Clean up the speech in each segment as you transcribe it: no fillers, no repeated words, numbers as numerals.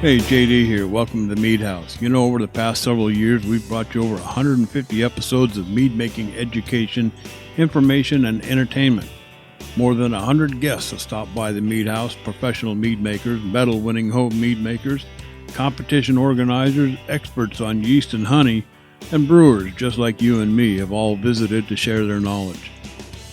Hey, JD here. Welcome to the Mead House. You know, over the past several years, we've brought you over 150 episodes of mead making education, information, and entertainment. More than 100 guests have stopped by the Mead House, professional mead makers, medal-winning home mead makers, competition organizers, experts on yeast and honey, and brewers just like you and me have all visited to share their knowledge.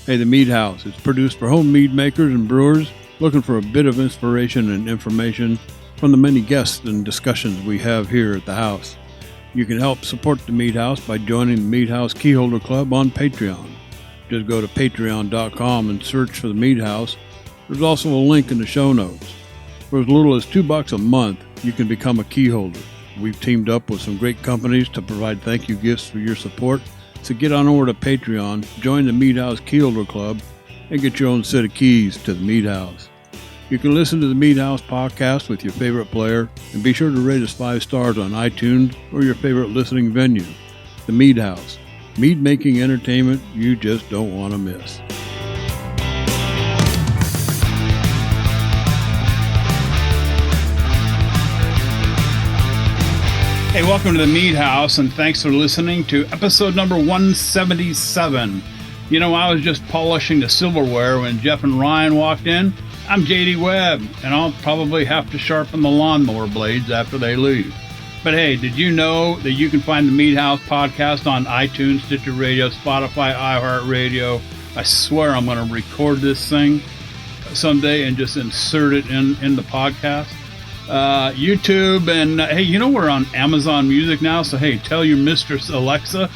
Hey, the Mead House is produced for home mead makers and brewers looking for a bit of inspiration and information from the many guests and discussions we have here at the house. You can help support the Mead House by joining the Mead House Keyholder Club on Patreon. Just go to patreon.com and search for the Mead House. There's also a link in the show notes. For as little as $2 a month, you can become a keyholder. We've teamed up with some great companies to provide thank you gifts for your support. So get on over to Patreon, join the Mead House Keyholder Club, and get your own set of keys to the Mead House. You can listen to the Mead House podcast with your favorite player, and be sure to rate us 5 stars on iTunes or your favorite listening venue. The Mead House, mead making entertainment you just don't want to miss. Hey, welcome to the Mead House, and thanks for listening to episode number 177. You know, I was just polishing the silverware when Jeff and Ryan walked in. I'm JD Webb, and I'll probably have to sharpen the lawnmower blades after they leave. But hey, did you know that you can find the Mead House podcast on iTunes, Stitcher Radio, Spotify, iHeartRadio? I swear I'm going to record this thing someday and just insert it in the podcast. YouTube, and hey, you know we're on Amazon Music now, so hey, tell your mistress Alexa,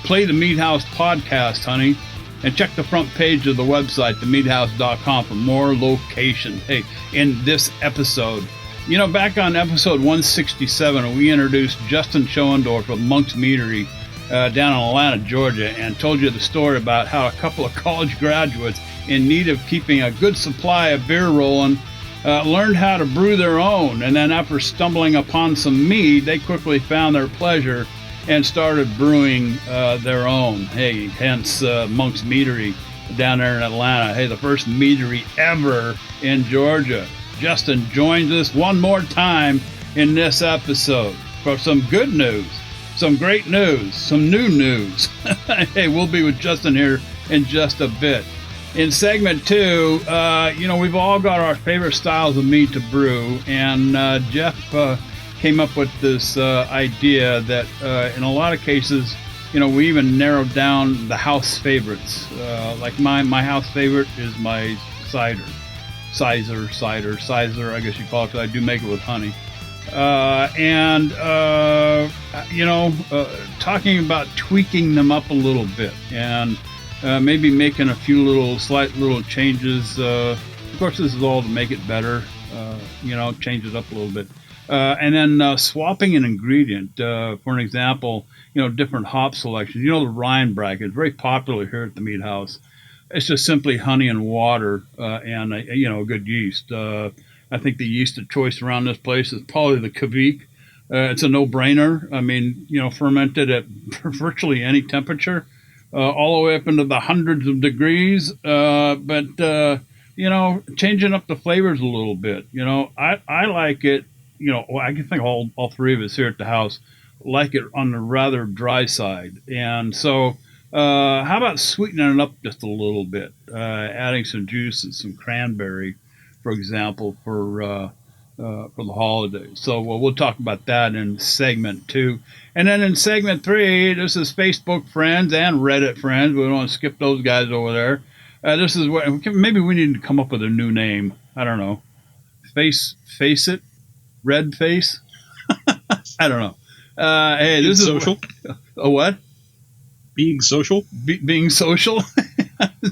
play the Mead House podcast, honey. And check the front page of the website, themeadhouse.com, for more locations. Hey, in this episode, you know, back on episode 167, we introduced Justin Schoendorf of Monk's Meadery down in Atlanta, Georgia, and told you the story about how a couple of college graduates in need of keeping a good supply of beer rolling learned how to brew their own. And then after stumbling upon some mead, they quickly found their pleasure and started brewing their own. Hey, hence Monk's Meadery down there in Atlanta. Hey, the first meadery ever in Georgia. Justin joins us one more time in this episode for some good news, some great news, some new news. Hey, we'll be with Justin here in just a bit. In segment 2, you know, we've all got our favorite styles of mead to brew, and Jeff came up with this idea that in a lot of cases, you know, we even narrowed down the house favorites. Like my house favorite is my cider, I guess you call it, because I do make it with honey. You know, talking about tweaking them up a little bit and maybe making a few slight little changes. Of course, this is all to make it better, you know, change it up a little bit. And then swapping an ingredient, for an example, you know, different hop selections. You know, the Ryan bracket is very popular here at the Mead House. It's just simply honey and water and, you know, a good yeast. I think the yeast of choice around this place is probably the Kvik. It's a no-brainer. I mean, you know, fermented at virtually any temperature, all the way up into the hundreds of degrees. But you know, changing up the flavors a little bit. You know, I like it. You know, I can think all 3 of us here at the house like it on the rather dry side. And so how about sweetening it up just a little bit, adding some juice and some cranberry, for example, for the holidays. So we'll talk about that in segment 2. And then in segment 3, this is Facebook friends and Reddit friends. We don't want to skip those guys over there. This is what maybe we need to come up with a new name. I don't know. Face it. Red face? I don't know. Hey, this is social. A what? Being social? Being social?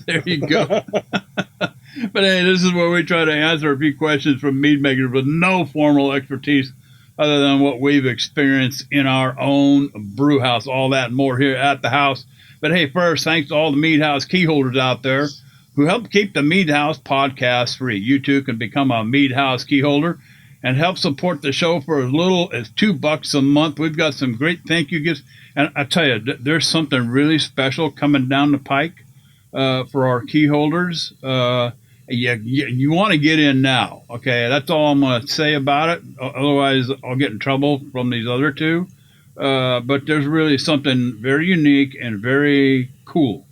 There you go. But hey, this is where we try to answer a few questions from mead makers with no formal expertise other than what we've experienced in our own brew house. All that and more here at the house. But hey, first, thanks to all the Mead House key holders out there who help keep the Mead House podcast free. You too can become a Mead House key holder and help support the show for as little as $2 a month. We've got some great thank you gifts. And I tell you, there's something really special coming down the pike for our key holders. You want to get in now. Okay, that's all I'm going to say about it. Otherwise, I'll get in trouble from these other two. But there's really something very unique and very cool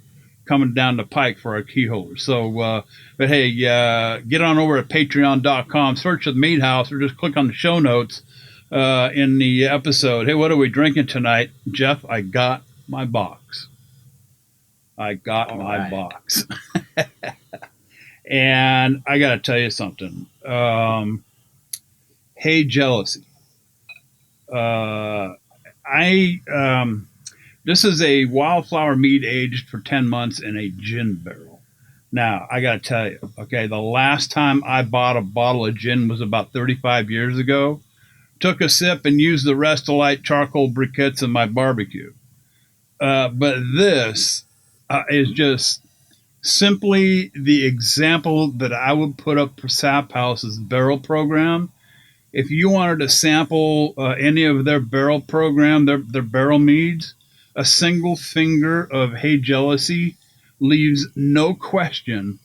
coming down the pike for our key holders. So, but hey, get on over to patreon.com, search the Mead House, or just click on the show notes in the episode. Hey, what are we drinking tonight? Jeff, I got my box. Box. And I got to tell you something. Hey, Jealousy. This is a wildflower mead aged for 10 months in a gin barrel. Now, I got to tell you, okay, the last time I bought a bottle of gin was about 35 years ago. Took a sip and used the rest to light charcoal briquettes in my barbecue. But this is just simply the example that I would put up for Sap House's barrel program. If you wanted to sample any of their barrel program, their barrel meads, a single finger of Hey Jealousy leaves no question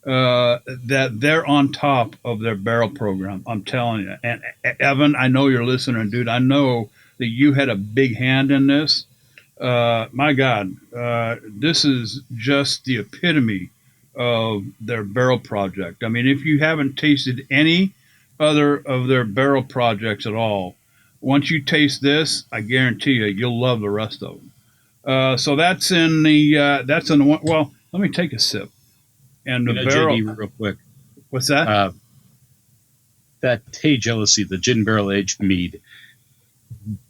that they're on top of their barrel program. I'm telling you. And Evan, I know you're listening, dude. I know that you had a big hand in this. My God, this is just the epitome of their barrel project. I mean, if you haven't tasted any other of their barrel projects at all, once you taste this, I guarantee you'll love the rest of them. So that's in the one. Well, let me take a sip. And the barrel, JD, real quick. What's that? That Hey Jealousy, the gin barrel aged mead.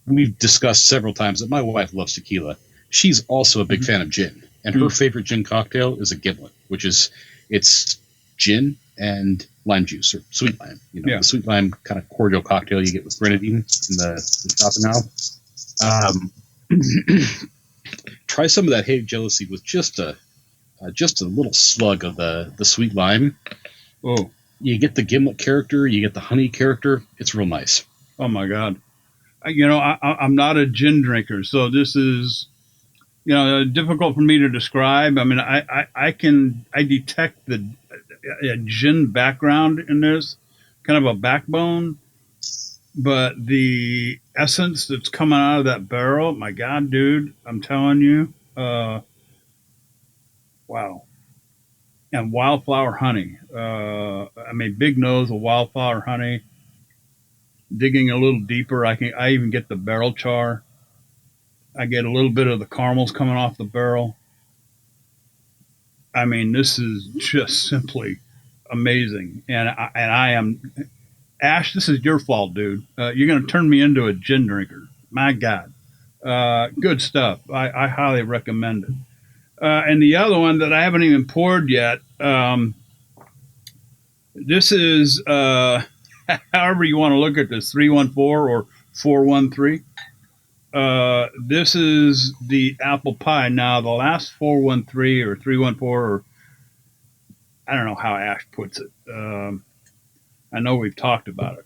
We've discussed several times that my wife loves tequila. She's also a big fan of gin, and her favorite gin cocktail is a gimlet, which is it's gin and lime juice or sweet lime. The sweet lime kind of cordial cocktail you get with grenadine in the shop now. Try some of that Hey Jealousy with just a little slug of the sweet lime. Oh, you get the gimlet character, you get the honey character. It's real nice. Oh my God. I'm not a gin drinker, so this is, difficult for me to describe. I mean, I detect the gin background in this, kind of a backbone, but the essence that's coming out of that barrel, my God, dude, I'm telling you, wow. And wildflower honey. Big nose of wildflower honey. Digging a little deeper, I even get the barrel char. I get a little bit of the caramels coming off the barrel. I mean, this is just simply amazing. And I am, Ash, this is your fault, dude. You're going to turn me into a gin drinker. My God. Good stuff. I highly recommend it. And the other one that I haven't even poured yet, this is... however you want to look at this, 314 or 413. This is the apple pie. Now, the last 413 or 314, or I don't know how Ash puts it. I know we've talked about it.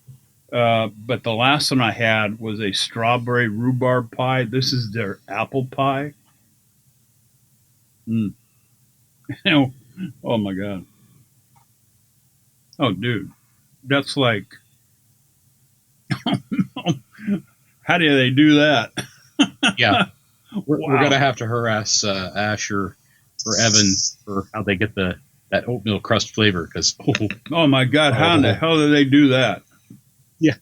But the last one I had was a strawberry rhubarb pie. This is their apple pie. Oh, my God. Oh, dude. That's like, how do they do that? Yeah. We're going to have to harass Ash or Evan for how they get that oatmeal crust flavor. Because oh my God, how in the hell do they do that? Yeah.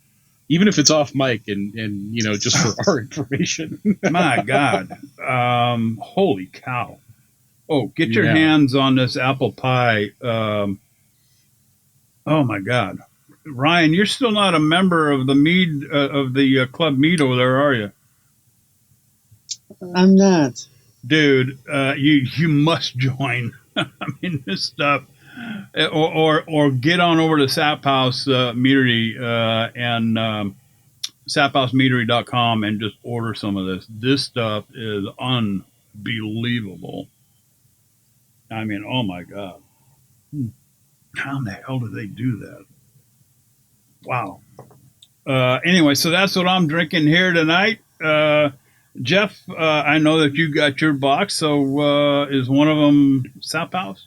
Even if it's off mic and just for our information. My God. Holy cow. Oh, get your hands on this apple pie. Oh my God. Ryan, you're still not a member of the mead of the Club Mead over there, are you? I'm not. Dude, you must join. I mean, this stuff, or get on over to Sap House Meadery and saphousemeadery.com and just order some of this. This stuff is unbelievable. I mean, oh my God. How in the hell do they do that? Wow. Anyway, so that's what I'm drinking here tonight. Jeff, I know that you got your box, so is one of them Sap House?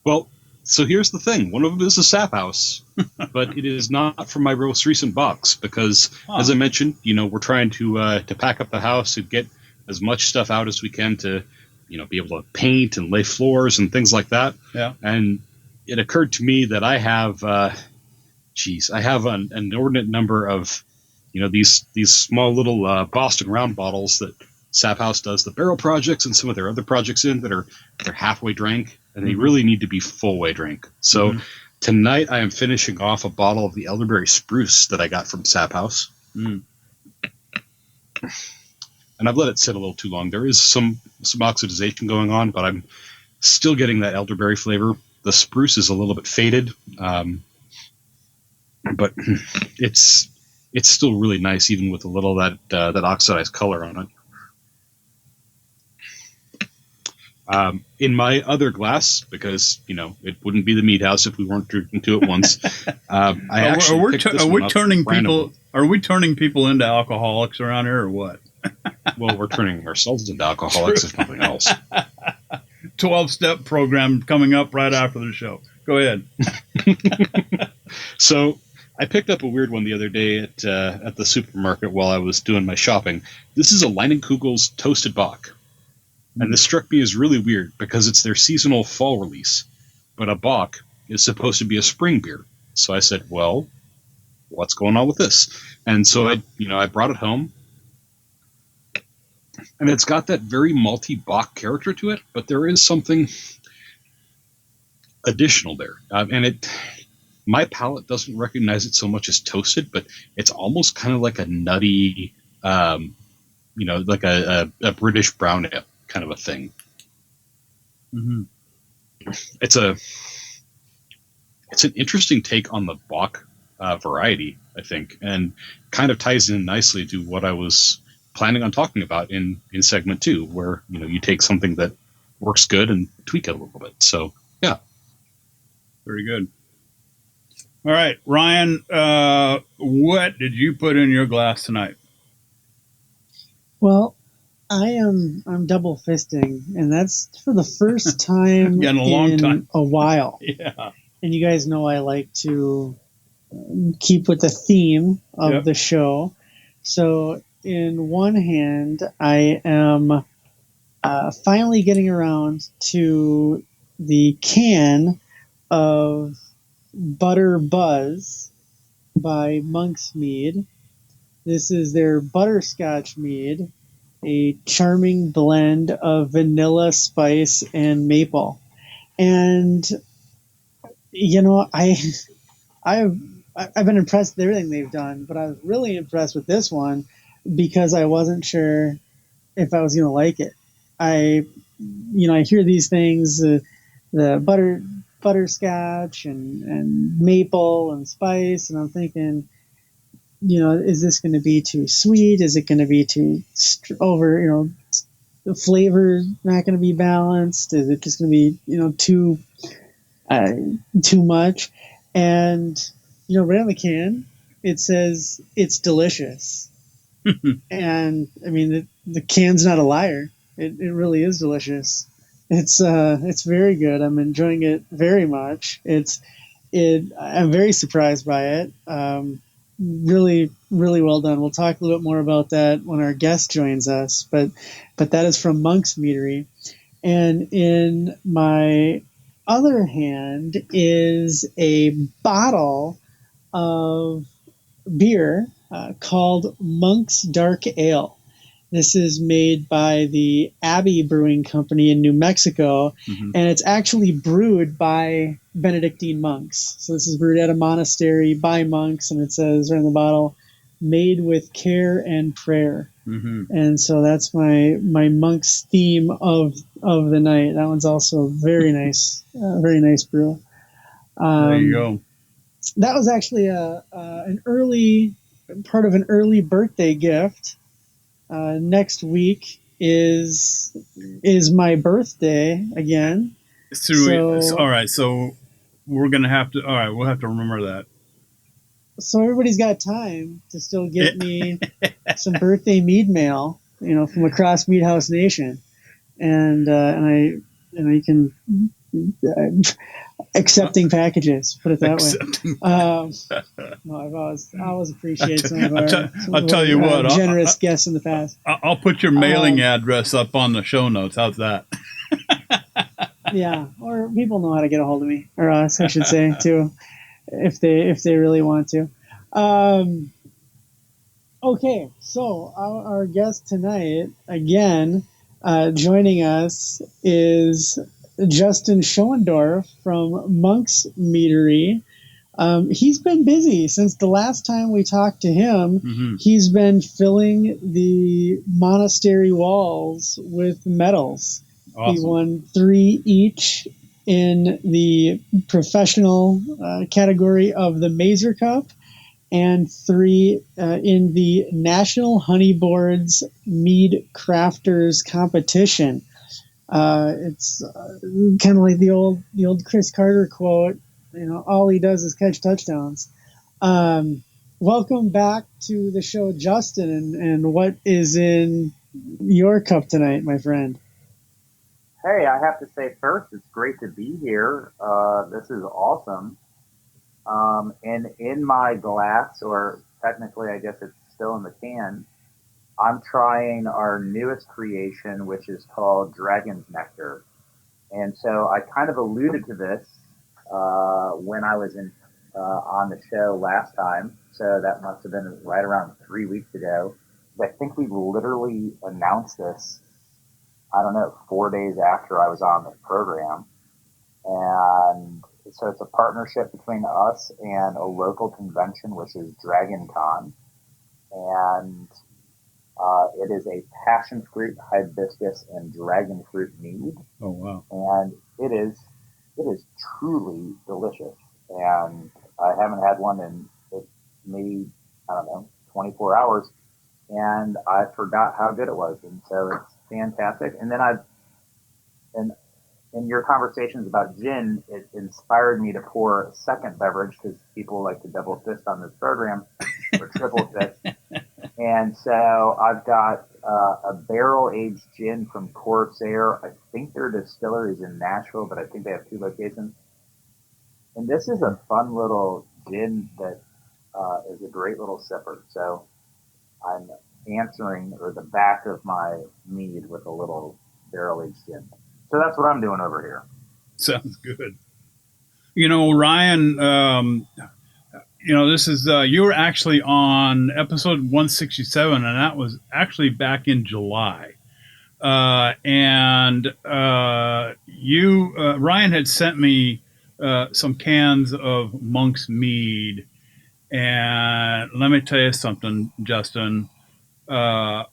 Well, So here's the thing. One of them is a Sap House, but it is not from my most recent box because, as I mentioned, we're trying to pack up the house and get as much stuff out as we can to, be able to paint and lay floors and things like that. Yeah. And it occurred to me that I have, I have an inordinate number of, these small little Boston round bottles that Sap House does the barrel projects and some of their other projects in that they're halfway drank, and they really need to be full way drink. So tonight I am finishing off a bottle of the elderberry spruce that I got from Sap House. And I've let it sit a little too long. There is some oxidization going on, but I'm still getting that elderberry flavor. The spruce is a little bit faded, but it's still really nice, even with a little that oxidized color on it. In my other glass, because it wouldn't be the Mead House if we weren't drinking two at once. Are we turning people into alcoholics around here, or what? Well, we're turning ourselves into alcoholics, if nothing else. 12-step program coming up right after the show. Go ahead. So I picked up a weird one the other day at the supermarket while I was doing my shopping. This is a Leinenkugel's Toasted Bock. And this struck me as really weird because it's their seasonal fall release. But a Bock is supposed to be a spring beer. So I said, well, what's going on with this? And so I brought it home. And it's got that very malty Bock character to it, but there is something additional there. My palate doesn't recognize it so much as toasted, but it's almost kind of like a nutty, like a British brown ale kind of a thing. Mm-hmm. It's an interesting take on the Bock variety, I think, and kind of ties in nicely to what I was planning on talking about in segment 2, where you take something that works good and tweak it a little bit. So yeah, very good. All right, Ryan, what did you put in your glass tonight? Well, I'm double fisting, and that's for the first time in a while. Yeah. And you guys know I like to keep with the theme of the show. So in one hand, I am finally getting around to the can of Butter Buzz by Monk's Mead. This is their butterscotch mead, a charming blend of vanilla, spice, and maple. And I've been impressed with everything they've done, but I was really impressed with this one because I wasn't sure if I was going to like it. I hear these things, the butterscotch and maple and spice, and I'm thinking, is this going to be too sweet? Is it going to be too over? The flavor not going to be balanced. Is it just going to be too much? And right on the can it says it's delicious. And I mean the can's not a liar. It really is delicious. It's very good. I'm enjoying it very much. I'm very surprised by it. Really, really well done. We'll talk a little bit more about that when our guest joins us, but that is from Monk's Meadery. And in my other hand is a bottle of beer called Monk's Dark Ale. This is made by the Abbey Brewing Company in New Mexico, and it's actually brewed by Benedictine monks. So this is brewed at a monastery by monks, and it says right on the bottle, made with care and prayer. And so that's my monk's theme of the night. That one's also very nice brew. There you go. That was actually an early part of an early birthday gift. Next week is my birthday again. All right, so we're gonna have to. All right, we'll have to remember that. So everybody's got time to still get me some birthday mead mail, from across Mead House Nation, and you can accepting packages. Put it that Accepting. way. No, I always appreciate some of our, I'll tell you what, generous guests in the past. I'll put your mailing address up on the show notes. How's that? Yeah, or people know how to get a hold of me, or us, I should say, too, if they really want to. Okay, so our guest tonight, again, joining us is Justin Schoendorf from Monk's Meadery. He's been busy since the last time we talked to him. Mm-hmm. He's been filling the monastery walls with medals. Awesome. He won 3 each in the professional category of the Mazer Cup, and 3 in the National Honey Board's Mead Crafters competition. It's kind of like the old Chris Carter quote. All he does is catch touchdowns. Welcome back to the show, Justin, and what is in your cup tonight, my friend? Hey, I have to say first, it's great to be here. This is awesome. And in my glass, or technically I guess it's still in the can, I'm trying our newest creation, which is called Dragon's Nectar. And so I kind of alluded to this when I was on the show last time. So that must have been right around 3 weeks ago. I think we literally announced this, 4 days after I was on the program. And so it's a partnership between us and a local convention, which is Dragon Con. And it is a passion fruit, hibiscus, and dragon fruit mead. Oh, wow. And it is truly delicious. And I haven't had one in maybe, 24 hours. And I forgot how good it was. And so it's fantastic. And then in your conversations about gin, it inspired me to pour a second beverage, because people like to double fist on this program, or triple fist. And so I've got a barrel-aged gin from Corsair. I think their distillery is in Nashville, but I think they have 2 locations. And this is a fun little gin that is a great little sipper. So I'm answering, or the back of my mead, with a little barrel-aged gin. So that's what I'm doing over here. Sounds good. Ryan, this is, you were actually on episode 167, and that was actually back in July. Ryan had sent me some cans of Monk's Mead. And let me tell you something, Justin. I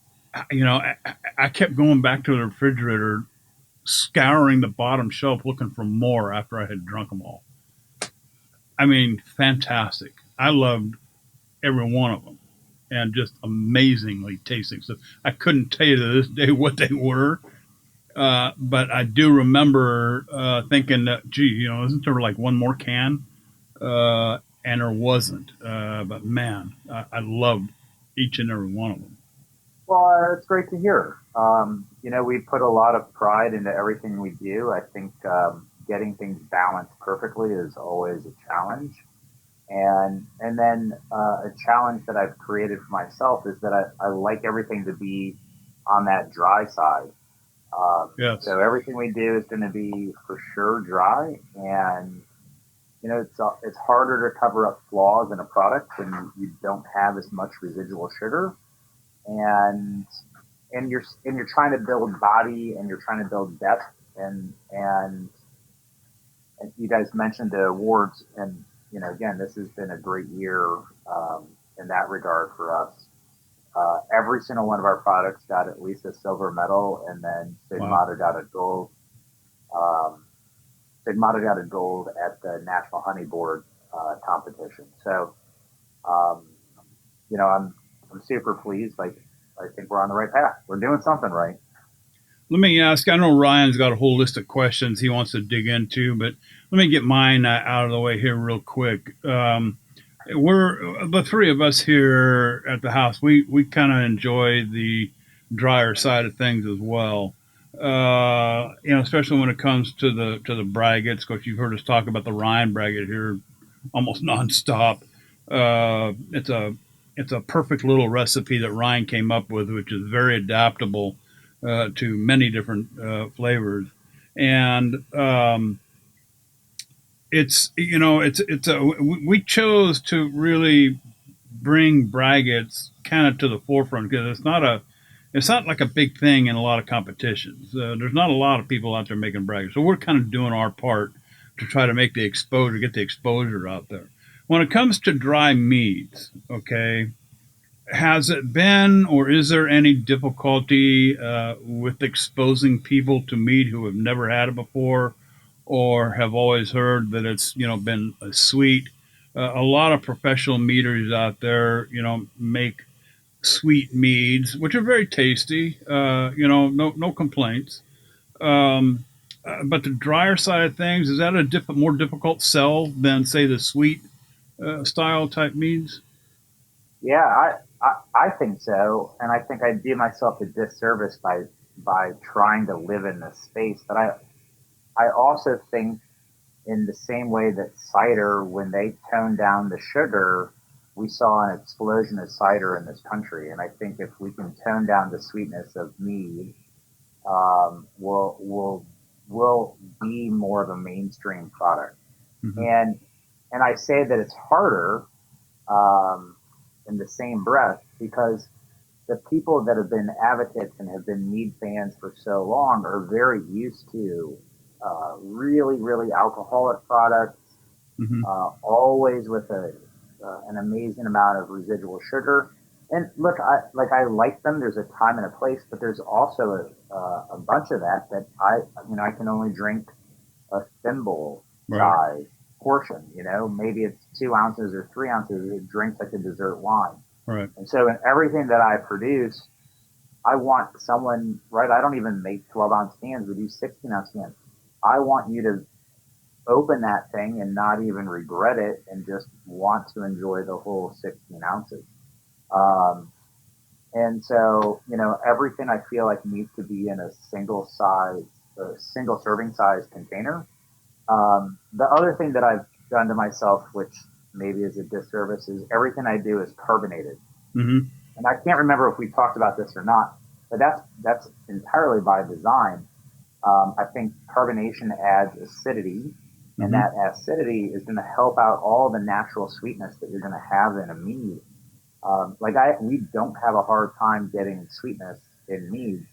kept going back to the refrigerator, scouring the bottom shelf looking for more after I had drunk them all. I mean, fantastic. I loved every one of them, and just amazingly tasting. So I couldn't tell you to this day what they were, but I do remember thinking that, gee, isn't there like one more can? And there wasn't. But man, I loved each and every one of them. Well, it's great to hear. We put a lot of pride into everything we do. I think getting things balanced perfectly is always a challenge. And then a challenge that I've created for myself is that I like everything to be on that dry side. Yes. So everything we do is going to be for sure dry. And, it's harder to cover up flaws in a product when you don't have as much residual sugar. And you're trying to build body, and you're trying to build depth, and you guys mentioned the awards, and again, this has been a great year in that regard for us. Every single one of our products got at least a silver medal, and then Sigmata got a gold. Sigmata got a gold at the National Honey Board competition. So, I'm super pleased. I think we're on the right path. We're doing something right. Let me ask, I know Ryan's got a whole list of questions he wants to dig into, but let me get mine out of the way here real quick. We're the 3 of us here at the house. We kind of enjoy the drier side of things as well. Especially when it comes to the braggots. Of course, you've heard us talk about the Ryan braggot here almost nonstop. It's a perfect little recipe that Ryan came up with, which is very adaptable to many different flavors. And we chose to really bring braggots kind of to the forefront because it's not like a big thing in a lot of competitions. There's not a lot of people out there making braggots, so we're kind of doing our part to try to make get the exposure out there. When it comes to dry meads, okay, has it been or is there any difficulty with exposing people to mead who have never had it before or have always heard that it's been sweet? A lot of professional meaders out there, make sweet meads, which are very tasty. No complaints. But the drier side of things, is that a more difficult sell than say the sweet style type meads? Yeah, I think so, and I think I do myself a disservice by trying to live in this space. But I also think in the same way that cider, when they toned down the sugar, we saw an explosion of cider in this country. And I think if we can tone down the sweetness of mead, will be more of a mainstream product. Mm-hmm. And I say that it's harder um, in the same breath because the people that have been advocates and have been mead fans for so long are very used to really, really alcoholic products, Mm-hmm. always with an amazing amount of residual sugar. And look, I like them. There's a time and a place, but there's also a bunch of that I can only drink a thimble Right. size portion. Maybe it's 2 ounces or 3 ounces. It drinks like a dessert wine. Right. And so in everything that I produce, I want someone, right? I don't even make 12-ounce cans. We do 16-ounce cans. I want you to open that thing and not even regret it and just want to enjoy the whole 16 ounces. Um, and so, everything I feel like needs to be in a single serving size container. The other thing that I've done to myself, which maybe is a disservice, is everything I do is carbonated. Mm-hmm. And I can't remember if we talked about this or not, but that's entirely by design. I think carbonation adds acidity, and Mm-hmm. that acidity is going to help out all the natural sweetness that you're going to have in a mead. We don't have a hard time getting sweetness in mead.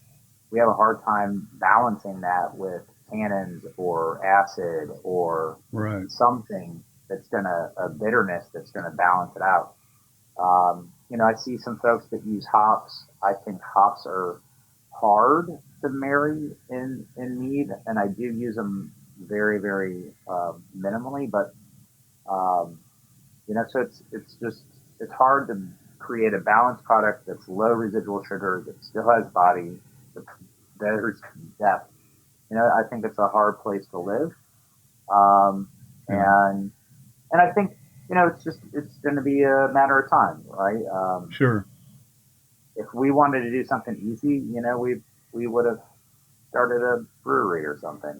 We have a hard time balancing that with tannins or acid or Right. something that's a bitterness that's going to balance it out. I see some folks that use hops. I think hops are hard to marry in mead, and I do use them very, very minimally. But so it's hard to create a balanced product that's low residual sugar that still has body, that there's depth. I think it's a hard place to live, Yeah. and I think it's going to be a matter of time, right? Sure. If we wanted to do something easy, we would have started a brewery or something.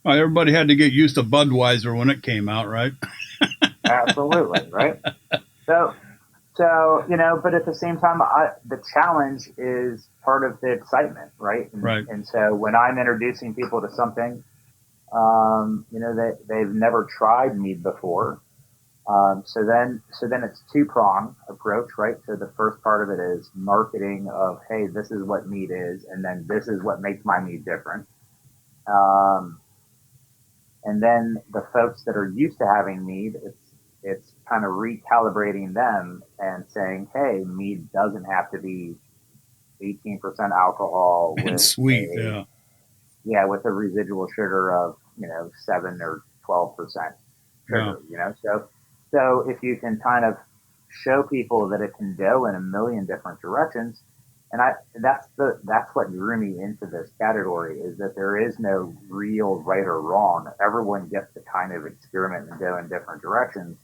Well, everybody had to get used to Budweiser when it came out, right? Absolutely, right? So, but at the same time, the challenge is part of the excitement, right? Right. And so when I'm introducing people to something, they've never tried mead before. So then it's two-prong approach, right? So the first part of it is marketing of, hey, this is what mead is, and then this is what makes my mead different. Um, and then the folks that are used to having mead, it's kind of recalibrating them and saying, hey, mead doesn't have to be 18% alcohol And with sweet. Yeah. with a residual sugar of 7 or 12% Yeah. sugar. So if you can kind of show people that it can go in a million different directions, and that's what drew me into this category, is that there is no real right or wrong. Everyone gets to kind of experiment and go in different directions.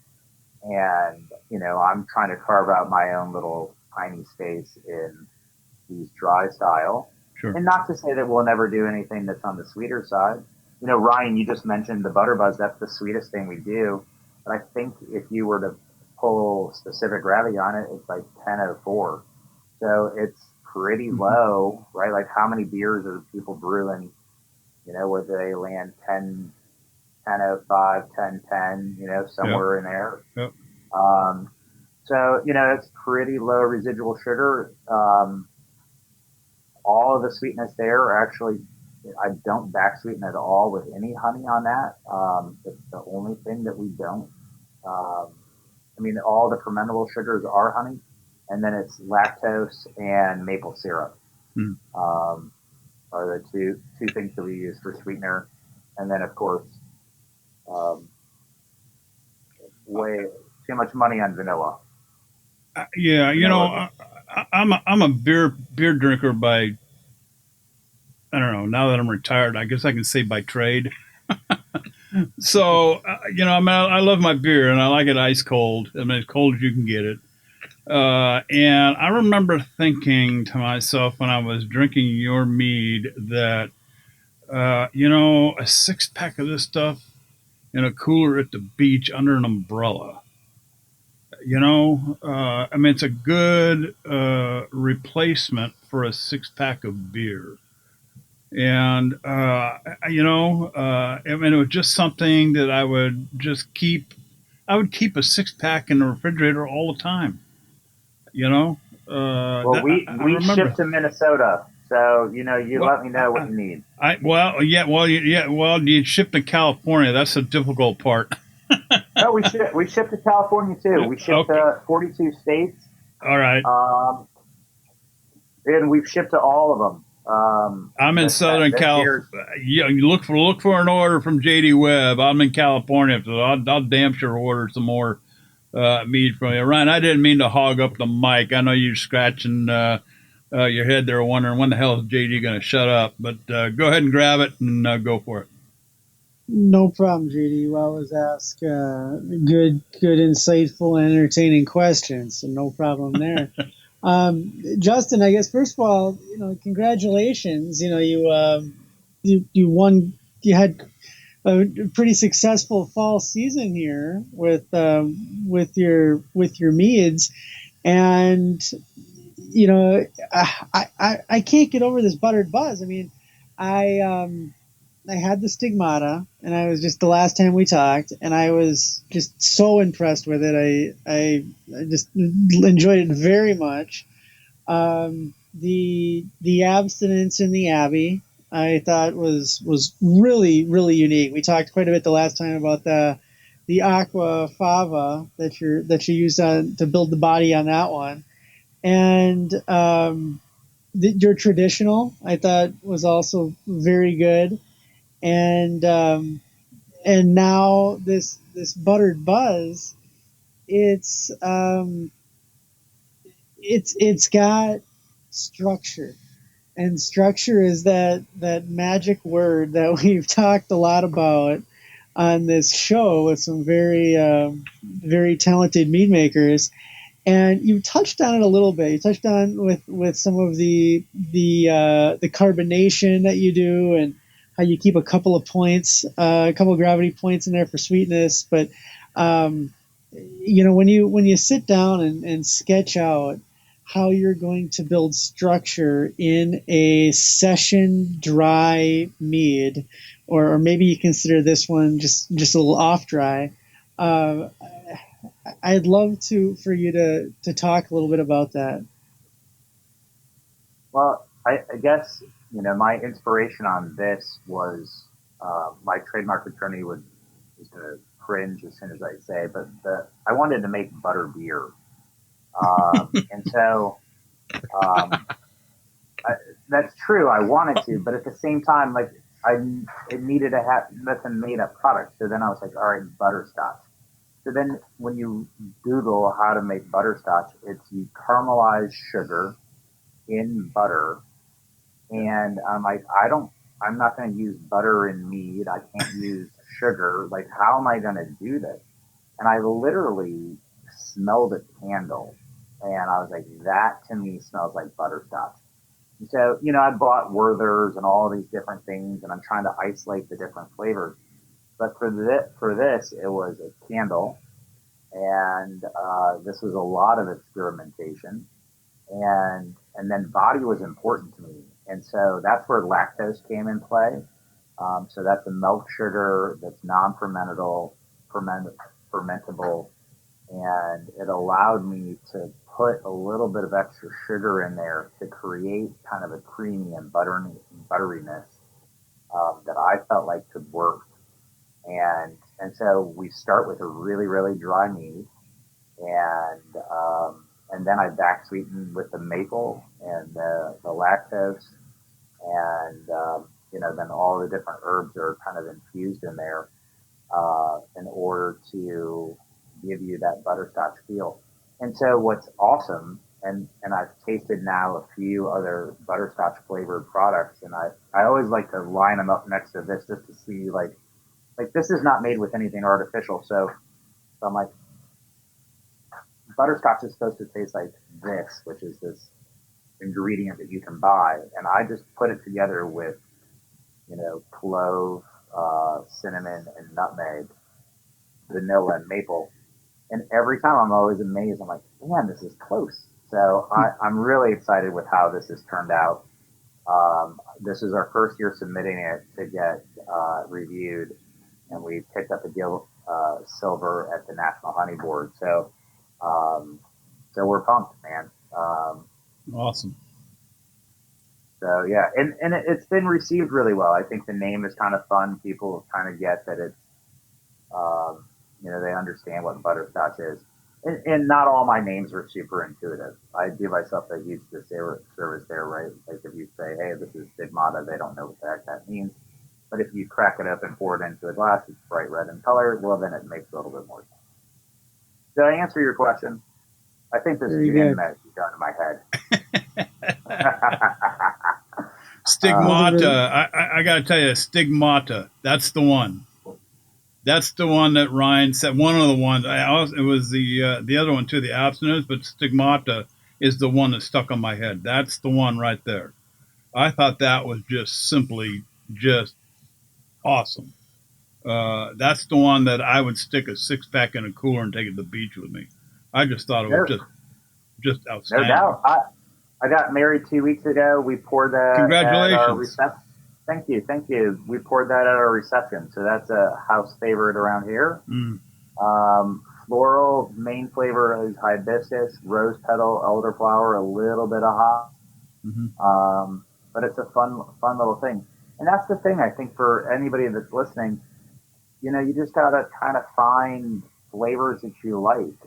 And I'm trying to carve out my own little tiny space in these dry style. Sure. And not to say that we'll never do anything that's on the sweeter side. You know, Ryan, you just mentioned the butter buzz. That's the sweetest thing we do. But I think if you were to pull specific gravity on it, it's like 1004. So it's pretty low, right? Like how many beers are people brewing, you know, where they land 1005, 1010, you know, somewhere in there. Yep. So, you know, it's pretty low residual sugar. All of the sweetness there actually, I don't back sweeten at all with any honey on that. It's the only thing that we don't. I mean, all the fermentable sugars are honey, and then it's lactose and maple syrup. Are the two things that we use for sweetener, and then of course, way too much money on vanilla. Yeah, you know, I'm a beer drinker by, I don't know. Now that I'm retired, I guess I can say by trade. So you know, I love my beer and I like it ice cold. I mean, as cold as you can get it. And I remember thinking to myself when I was drinking your mead that, you know, a 6-pack of this stuff in a cooler at the beach under an umbrella. You know, I mean, it's a good replacement for a 6-pack of beer. And, you know, I mean, it was just something that I would just keep. I would keep a 6-pack in the refrigerator all the time. You know, Well, we remember. ship to Minnesota, so you know, you Well, let me know what you need. Well, you ship to California. That's the difficult part. No, we ship to California too. We ship to 42 states. All right. And we've shipped to all of them. I'm in Southern California. Yeah, you look for an order from JD Webb. I'm in California, so I'll damn sure order some more mead from you. Ryan, I didn't mean to hog up the mic. I know you're scratching your head there, wondering when the hell is JD going to shut up. But go ahead and grab it and go for it. No problem, JD. You always ask good, insightful, and entertaining questions. So no problem there. Justin, I guess first of all, you know, congratulations. You know, you won. You had a pretty successful fall season here with your meads, and you know, I can't get over this buttered buzz. I mean, I had the Stigmata, and I was just the last time we talked, and I was just so impressed with it. I just enjoyed it very much. The abstinence in the Abbey, I thought was really, really unique. We talked quite a bit the last time about the Aqua Fava that you use to build the body on that one, and your traditional I thought was also very good. And now this buttered buzz, it's got structure, and structure is that magic word that we've talked a lot about on this show with some very very talented mead makers. And you touched on it a little bit. You touched on with some of the carbonation that you do, and how you keep a couple of points, a couple of gravity points in there for sweetness. But you know, when you sit down and sketch out how you're going to build structure in a session dry mead, or maybe you consider this one just a little off dry. I'd love for you to talk a little bit about that. Well, I guess, you know, my inspiration on this was my trademark attorney was going to cringe as soon as I say, but I wanted to make butter beer, and so that's true. I wanted to, but at the same time, like it needed to have nothing made up product. So then I was like, all right, butterscotch. So then when you Google how to make butterscotch, it's you caramelize sugar in butter. And I'm like, I'm not going to use butter in mead. I can't use sugar. Like, how am I going to do this? And I literally smelled a candle. And I was like, that to me smells like butterscotch. So, I bought Werther's and all these different things, and I'm trying to isolate the different flavors. But for this, it was a candle, and this was a lot of experimentation, and then body was important to me, and so that's where lactose came in play. So that's a milk sugar that's non-fermentable, fermentable, and it allowed me to put a little bit of extra sugar in there to create kind of a creamy and butteriness that I felt like could work. And so we start with a really really dry mead, and then I back sweeten with the maple and the lactose, and then all the different herbs are kind of infused in there in order to give you that butterscotch feel. And so what's awesome, and I've tasted now a few other butterscotch flavored products, and I always like to line them up next to this just to see like this is not made with anything artificial. So I'm like, butterscotch is supposed to taste like this, which is this ingredient that you can buy, and I just put it together with clove, cinnamon, and nutmeg, vanilla, and maple. And every time I'm always amazed. I'm like, man, this is close. So I'm really excited with how this has turned out. This is our first year submitting it to get reviewed, and we picked up a Gill silver at the National Honey Board. So we're pumped, man. Awesome. So yeah, and it's been received really well. I think the name is kind of fun. People kind of get that it's, they understand what butterscotch is. And not all my names are super intuitive. I do myself a huge disservice there, right? Like if you say, hey, this is Stigmata, they don't know what the heck that means. But if you crack it up and pour it into a glass, it's bright red in color, well, then it makes a little bit more sense. Did I answer your question? I think this gin might be done in my head. Stigmata. I got to tell you, Stigmata. That's the one. That's the one that Ryan said. One of the ones. It was the other one too, the abstinence, but Stigmata is the one that stuck on my head. That's the one right there. I thought that was just simply just awesome. That's the one that I would stick a 6-pack in a cooler and take it to the beach with me. I just thought it was just outstanding. No doubt. I got married 2 weeks ago. We poured that Congratulations. at our reception. Thank you. We poured that at our reception. So that's a house favorite around here. Mm. Floral, main flavor is hibiscus, rose petal, elderflower, a little bit of hop. Mm-hmm. But it's a fun little thing. And that's the thing, I think, for anybody that's listening, you just got to kind of find flavors that you like,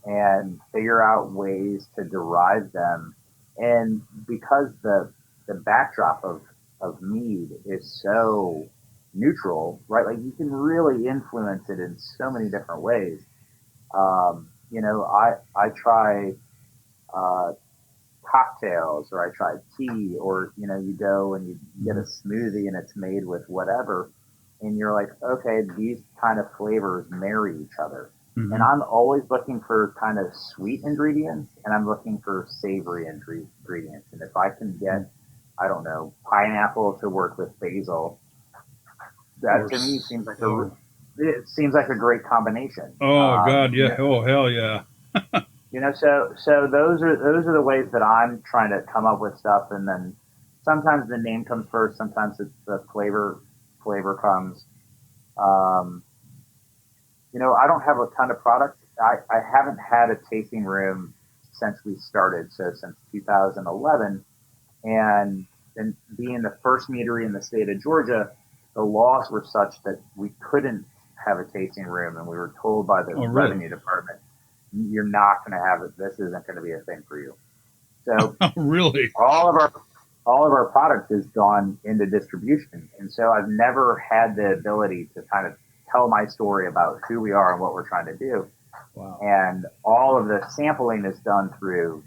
and figure out ways to derive them. And because the backdrop of mead is so neutral, right? Like you can really influence it in so many different ways. I try cocktails, or I try tea, or you go and you get a smoothie and it's made with whatever, and you're like, okay, these kind of flavors marry each other. Mm-hmm. And I'm always looking for kind of sweet ingredients, and I'm looking for savory ingredients. And if I can get, I don't know, pineapple to work with basil, that to me seems like a great combination. Oh God, yeah. Oh hell yeah. So those are the ways that I'm trying to come up with stuff, and then sometimes the name comes first, sometimes it's the flavor comes. I don't have a ton of products. I haven't had a tasting room since we started, so since 2011, and being the first meadery in the state of Georgia, the laws were such that we couldn't have a tasting room, and we were told by the revenue department, you're not going to have it. This isn't going to be a thing for you. So really, all of our product has gone into distribution, and so I've never had the ability to kind of tell my story about who we are and what we're trying to do. Wow. And all of the sampling is done through,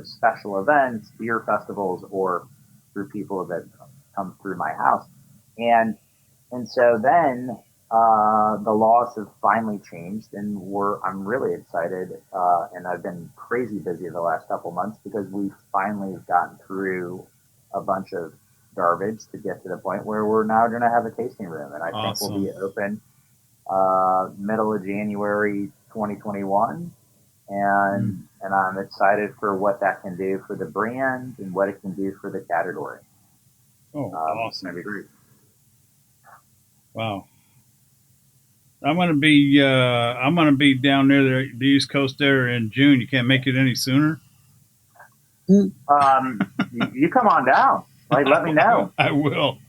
special events, beer festivals, or through people that come through my house. And so then The laws have finally changed, and I'm really excited. And I've been crazy busy the last couple months because we finally have gotten through a bunch of garbage to get to the point where we're now going to have a tasting room, and I think we'll be open middle of January 2021. And I'm excited for what that can do for the brand and what it can do for the category. Oh, awesome! It's gonna be great. Wow. I'm gonna be down near the East Coast there in June. You can't make it any sooner. You come on down. Like, let me know. I will.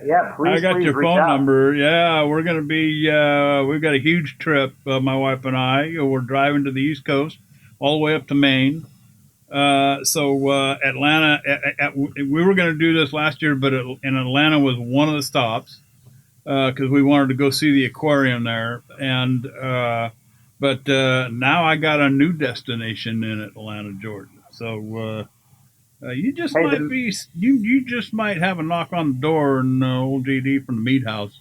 Yeah, please. I got please your reach phone out. number. Yeah, we're gonna be. We've got a huge trip. My wife and I. We're driving to the East Coast, all the way up to Maine. So Atlanta. We were going to do this last year, but in Atlanta was one of the stops because we wanted to go see the aquarium there. And but now I got a new destination in Atlanta, Georgia. So you just might be you just might have a knock on the door, and old JD from the Meat House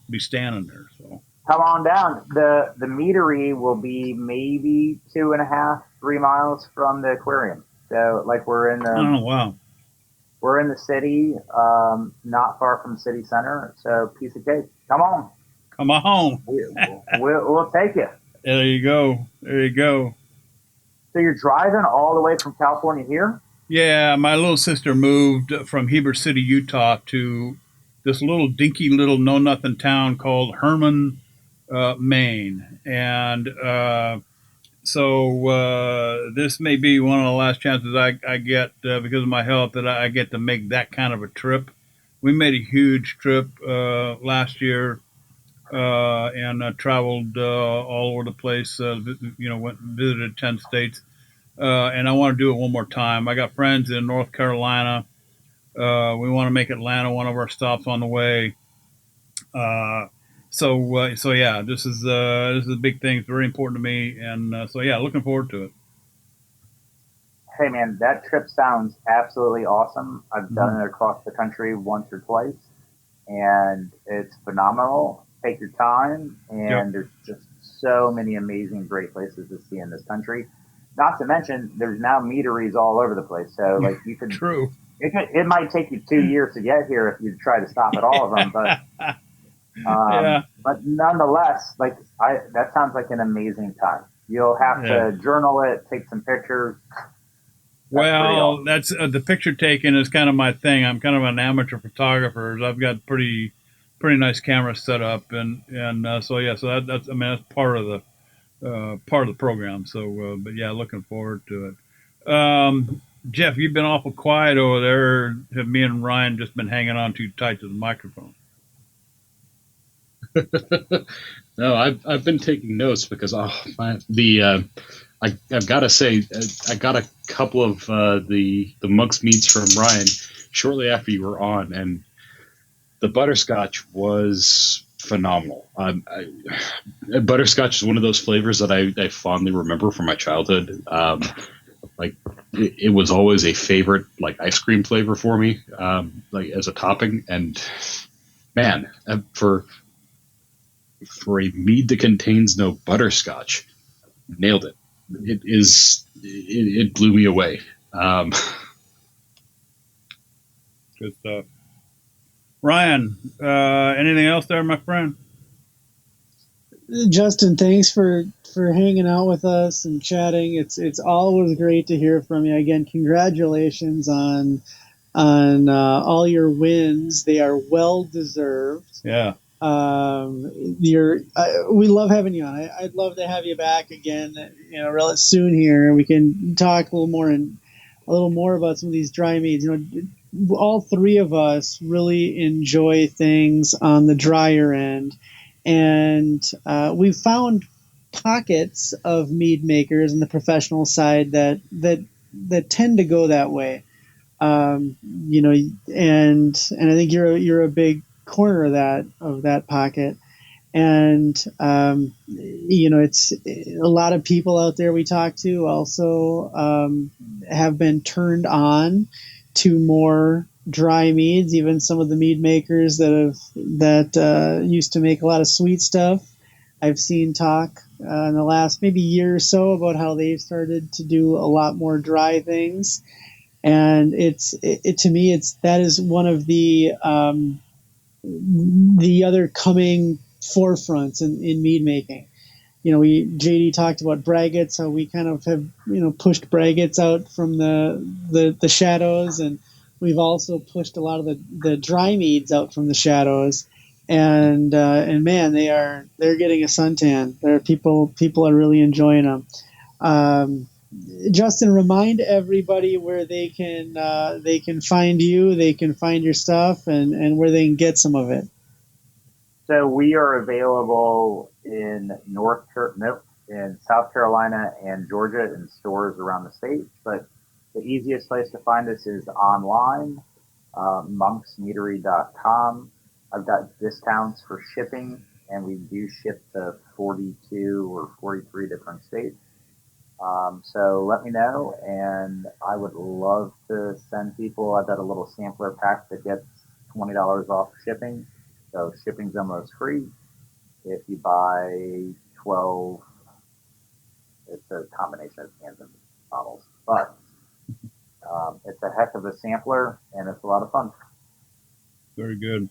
be standing there. So come on down. The meadery will be maybe 2.5, 3 miles from the aquarium. So like we're in oh wow. We're in the city, not far from city center. So piece of cake. Come on. Come on. We'll take you. There you go. There you go. So you're driving all the way from California here? Yeah, my little sister moved from Heber City, Utah, to this little dinky little know nothing town called Herman, Maine, and so this may be one of the last chances I get because of my health that I get to make that kind of a trip. We made a huge trip last year and traveled all over the place. Went and visited 10 states. And I want to do it one more time. I got friends in North Carolina. We want to make Atlanta one of our stops on the way. So yeah, this is a big thing. It's very important to me, and so yeah, looking forward to it. Hey man, that trip sounds absolutely awesome. I've done it across the country once or twice, and it's phenomenal. Take your time, and there's just so many amazing, great places to see in this country. Not to mention, there's now meaderies all over the place. So, like, you could. True. It might take you 2 years to get here if you try to stop at all of them, but. But nonetheless, that sounds like an amazing time. You'll have to journal it, take some pictures. That's the picture taking is kind of my thing. I'm kind of an amateur photographer. I've got pretty nice camera set up, and so that's part of the program. So, but yeah, looking forward to it. Jeff, you've been awful quiet over there. Have me and Ryan just been hanging on too tight to the microphone? No, I've been taking notes because I've got to say I got a couple of the Monk's Meads from Ryan shortly after you were on, and the butterscotch was phenomenal. Butterscotch is one of those flavors that I fondly remember from my childhood. It was always a favorite ice cream flavor for me, as a topping, and man, for a mead that contains no butterscotch, nailed it. It blew me away. Good stuff. Ryan, anything else there, my friend? Justin, thanks for hanging out with us and chatting. It's always great to hear from you. Again, congratulations on all your wins. They are well deserved. Yeah. We love having you on. I'd love to have you back again, real soon here. We can talk a little more about some of these dry meads. All three of us really enjoy things on the drier end, and we've found pockets of mead makers in the professional side that tend to go that way. And I think you're a big corner of that pocket, and it's a lot of people out there we talk to also have been turned on to more dry meads. Even some of the mead makers that used to make a lot of sweet stuff, I've seen talk in the last maybe year or so about how they've started to do a lot more dry things. And to me, that is one of the other coming forefronts in mead making. JD talked about braggots, how we kind of have pushed braggots out from the shadows, and we've also pushed a lot of the dry meads out from the shadows. And man, they're getting a suntan. People are really enjoying them. Justin, remind everybody where they can find you, they can find your stuff, and where they can get some of it. So we are available in South Carolina and Georgia in stores around the state. But the easiest place to find us is online, monksmeadery.com. I've got discounts for shipping, and we do ship to 42 or 43 different states. So let me know, and I would love to send people. I've got a little sampler pack that gets $20 off shipping. So shipping's almost free. If you buy 12, it's a combination of cans and bottles. But it's a heck of a sampler, and it's a lot of fun. Very good.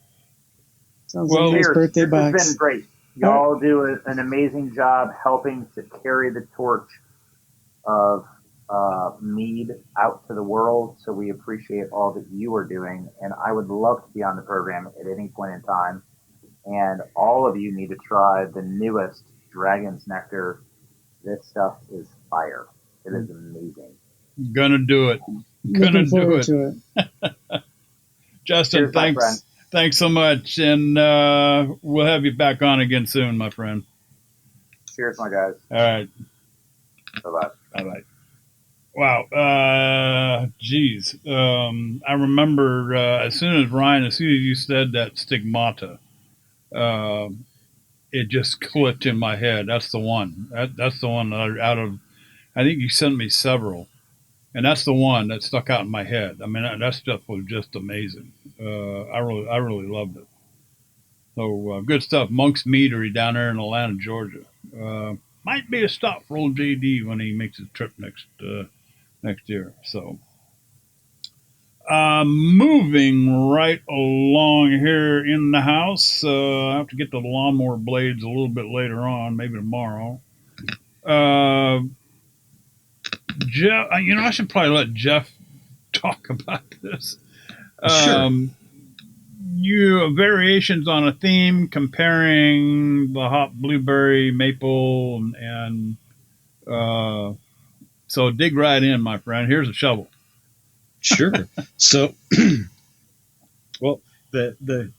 Sounds like a nice birthday box. It's been great. Y'all do an amazing job helping to carry the torch of mead out to the world. So we appreciate all that you are doing, and I would love to be on the program at any point in time. And all of you need to try the newest Dragon's Nectar. This stuff is fire. It is amazing. Gonna do it. Looking forward to it. Justin, Cheers, thanks so much, and we'll have you back on again soon, my friend. Cheers, my guys. All right. Bye-bye. Bye-bye. Wow. Geez. I remember as soon as you said that stigmata, it just clicked in my head. That's the one. That's the one I think you sent me several, and that's the one that stuck out in my head. I mean, that stuff was just amazing. I really loved it. So good stuff. Monk's Meadery down there in Atlanta, Georgia. Might be a stop for old JD when he makes his trip next year. So, moving right along here in the house. I have to get the lawnmower blades a little bit later on, maybe tomorrow. Jeff, I should probably let Jeff talk about this. Sure. Variations on a theme comparing the hop, blueberry, maple, and so dig right in, my friend. Here's a shovel. Sure. So, well, the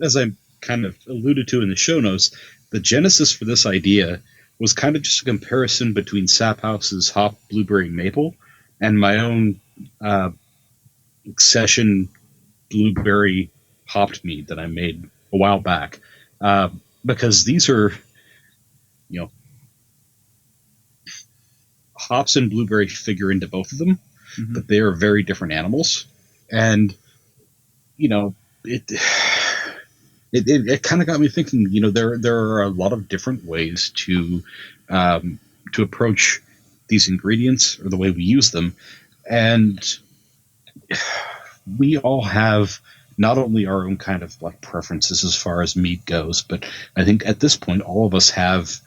as I kind of alluded to in the show notes, the genesis for this idea was kind of just a comparison between Sap House's hop, blueberry, maple, and my own session blueberry hopped mead that I made a while back, because these are, hops and blueberry figure into both of them, but they are very different animals, and it kind of got me thinking. There are a lot of different ways to approach these ingredients or the way we use them, and we all have not only our own kind of like preferences as far as meat goes, but I think at this point all of us have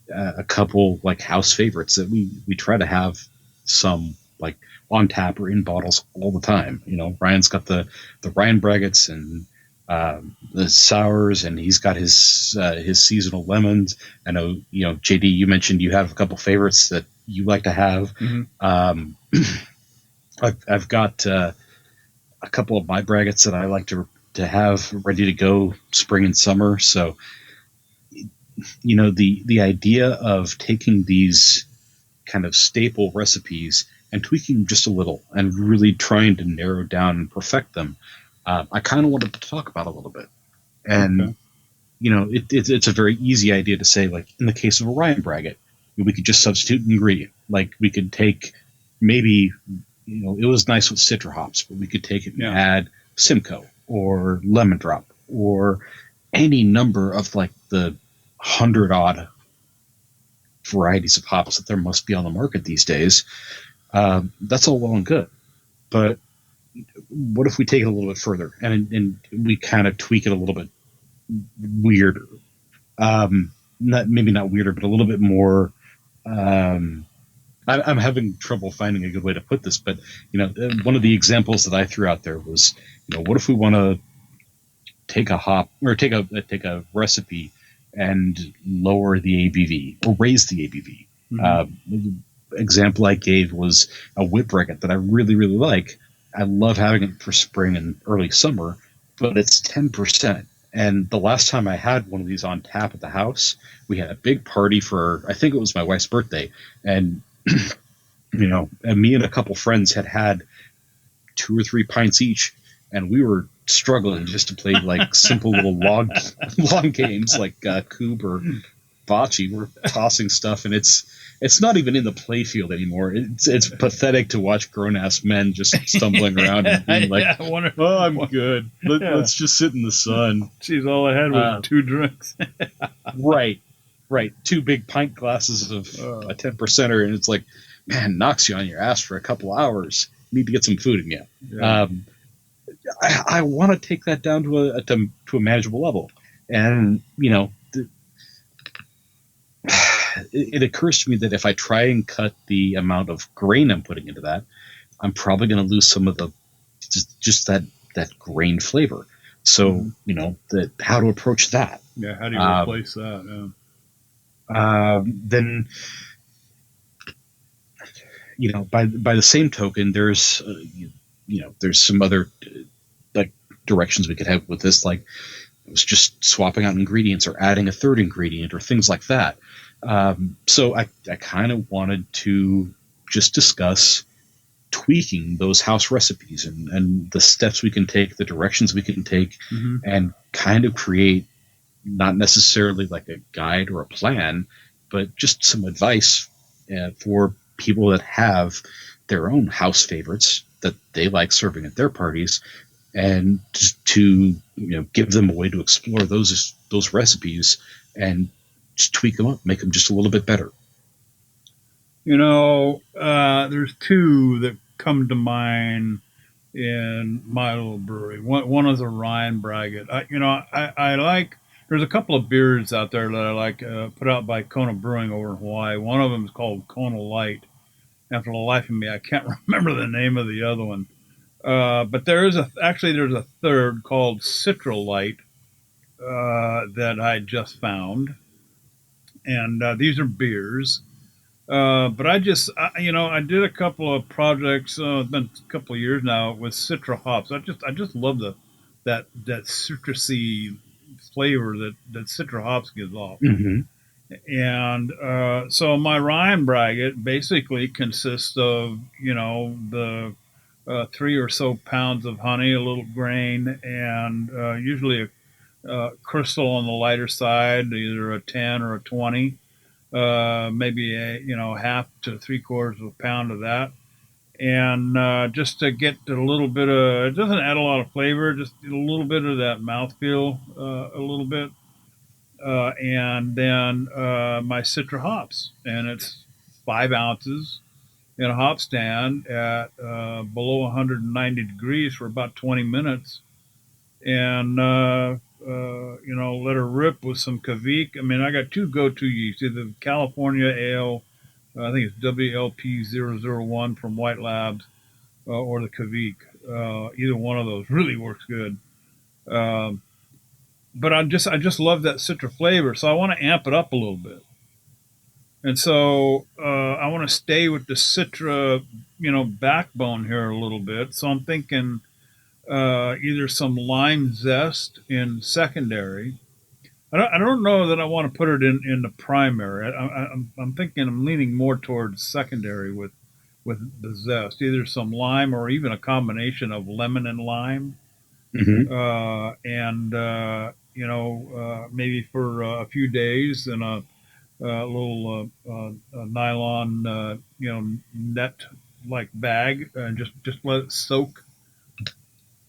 a couple like house favorites that we try to have some like on tap or in bottles all the time. Ryan's got the Ryan Braggots and the sours, and he's got his seasonal lemons. I know, JD, you mentioned you have a couple favorites that you like to have. I've got a couple of my braggots that I like to have ready to go spring and summer. So, the idea of taking these kind of staple recipes and tweaking them just a little and really trying to narrow down and perfect them, I kind of wanted to talk about a little bit. And, it's a very easy idea to say, like, in the case of a Ryan Braggot, we could just substitute an ingredient. Like, we could take maybe, it was nice with Citra hops, but we could take it and add Simcoe or Lemon Drop or any number of like the 100 odd varieties of hops that there must be on the market these days. That's all well and good, but what if we take it a little bit further and we kind of tweak it a little bit weirder? Not weirder, but a little bit more. I'm having trouble finding a good way to put this, but one of the examples that I threw out there was, what if we want to take a hop or take a recipe and lower the ABV or raise the ABV? The example I gave was a whipwrecket that I really, really like. I love having it for spring and early summer, but it's 10%. And the last time I had one of these on tap at the house, we had a big party for, I think it was my wife's birthday. And, and me and a couple friends had 2 or 3 pints each. And we were struggling just to play like simple little long games like Cube or Bocce. We're tossing stuff, and it's not even in the playfield anymore. It's pathetic to watch grown-ass men just stumbling around and being like, "Oh, I'm good. Let's just sit in the sun." Geez, all I had was 2 drinks. Right. 2 big pint glasses of a 10%er, and it's like, man, knocks you on your ass for a couple hours. You need to get some food in you. Yeah. I want to take that down to a manageable level, and it occurs to me that if I try and cut the amount of grain I'm putting into that, I'm probably going to lose some of the just that grain flavor. So how to approach that? Yeah, how do you replace that? Then by the same token, there's there's some other like directions we could have with this, like it was just swapping out ingredients or adding a third ingredient or things like that. So I kind of wanted to just discuss tweaking those house recipes and the steps we can take, the directions we can take, and kind of create not necessarily like a guide or a plan, but just some advice for people that have their own house favorites that they like serving at their parties, and just to give them a way to explore those recipes and just tweak them up, make them just a little bit better. There's 2 that come to mind in my little brewery. One is a Ryan Braggett. I like. There's a couple of beers out there that I like, put out by Kona Brewing over in Hawaii. One of them is called Kona Light. And for the life of me, I can't remember the name of the other one. But there's a third called Citra Light that I just found. And these are beers. But I did a couple of projects. It's been a couple of years now with Citra hops. I just love that citrusy flavor that Citra hops gives off. Mm-hmm. And so my Ryan Braggett basically consists of the 3 or so pounds of honey, a little grain, and usually a crystal on the lighter side, either a 10 or a 20. Maybe a half to 3/4 of a pound of that, and just to get a little bit of, it doesn't add a lot of flavor, just a little bit of that mouthfeel, a little bit, and then my Citra hops, and it's 5 ounces in a hop stand at below 190 degrees for about 20 minutes, and let her rip with some Kveik. I mean, I got 2 go-to yeasts, either the California Ale, I think it's WLP001 from White Labs, or the Kveik. Either one of those really works good. But I just love that Citra flavor, so I want to amp it up a little bit. And so I want to stay with the Citra, backbone here a little bit. So I'm thinking either some lime zest in secondary. I don't know that I want to put it in the primary. I'm thinking I'm leaning more towards secondary with the zest, either some lime or even a combination of lemon and lime. Mm-hmm. Maybe for a few days in a little nylon net like bag, and just let it soak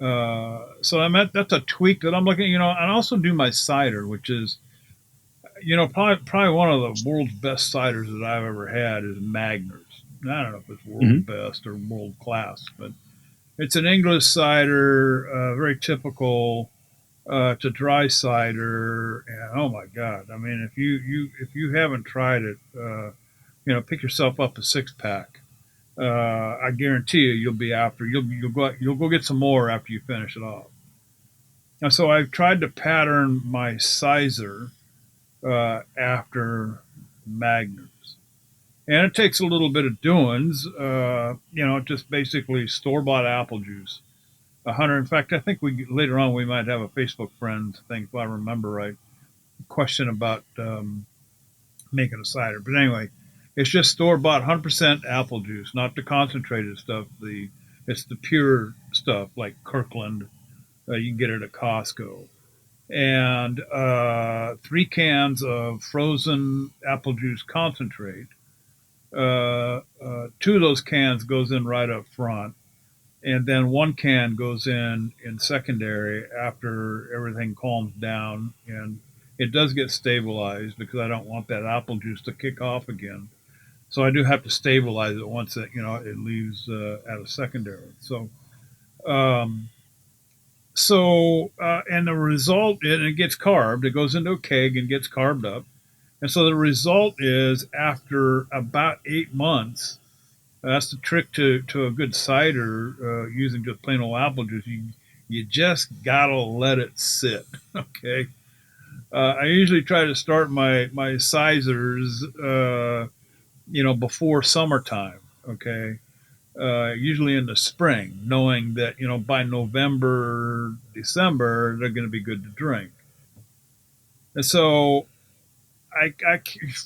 So that's a tweak that I'm looking. I also do my cider, which is probably one of the world's best ciders that I've ever had is Magners. I don't know if it's Hmm. world best or world class, but it's an English cider, very typical. It's a dry cider, and oh my god! I mean, if you haven't tried it, pick yourself up a 6 pack. I guarantee you'll be after you'll go get some more after you finish it off. And so I've tried to pattern my sizer after Magners, and it takes a little bit of doings. Just basically store bought apple juice. 100. In fact, I think we later on we might have a Facebook friend thing, if I remember right, question about making a cider. But anyway, it's just store bought 100% apple juice, not the concentrated stuff. It's the pure stuff like Kirkland. You can get it at Costco. And 3 cans of frozen apple juice concentrate. 2 of those cans goes in right up front, and then 1 can goes in secondary after everything calms down, and it does get stabilized because I don't want that apple juice to kick off again. So I do have to stabilize it once it leaves out of secondary. Um, and the result, and it gets carved. It goes into a keg and gets carved up. And so the result is after about 8 months, that's the trick to a good cider using just plain old apple juice. You just gotta let it sit. Okay. I usually try to start my sizers, before summertime. Okay. Usually in the spring, knowing that by November, December they're going to be good to drink. And so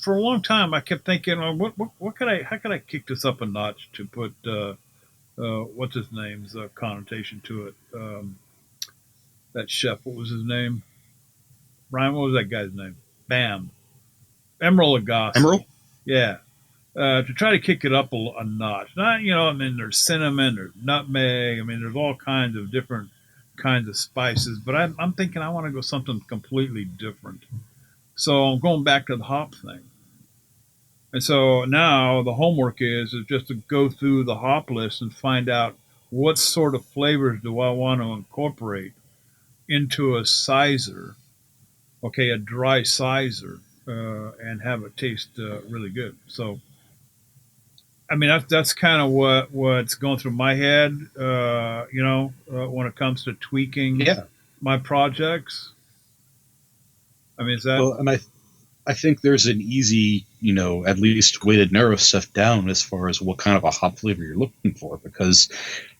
for a long time I kept thinking, oh, what could how could I kick this up a notch to put what's his name's connotation to it? That chef, what was his name? Ryan, what was that guy's name? Bam, Emeril Lagasse. Emerald? Yeah. To try to kick it up a notch. Not, I mean, there's cinnamon, there's nutmeg. I mean, there's all kinds of different kinds of spices. But I'm thinking I want to go something completely different. So I'm going back to the hop thing. And so now the homework is just to go through the hop list and find out what sort of flavors do I want to incorporate into a sizer, okay, a dry sizer, and have it taste really good. So I mean, that's kind of what's going through my head, when it comes to tweaking Yeah. my projects. I mean, is that Well, and I think there's an easy, at least way to narrow stuff down as far as what kind of a hop flavor you're looking for, because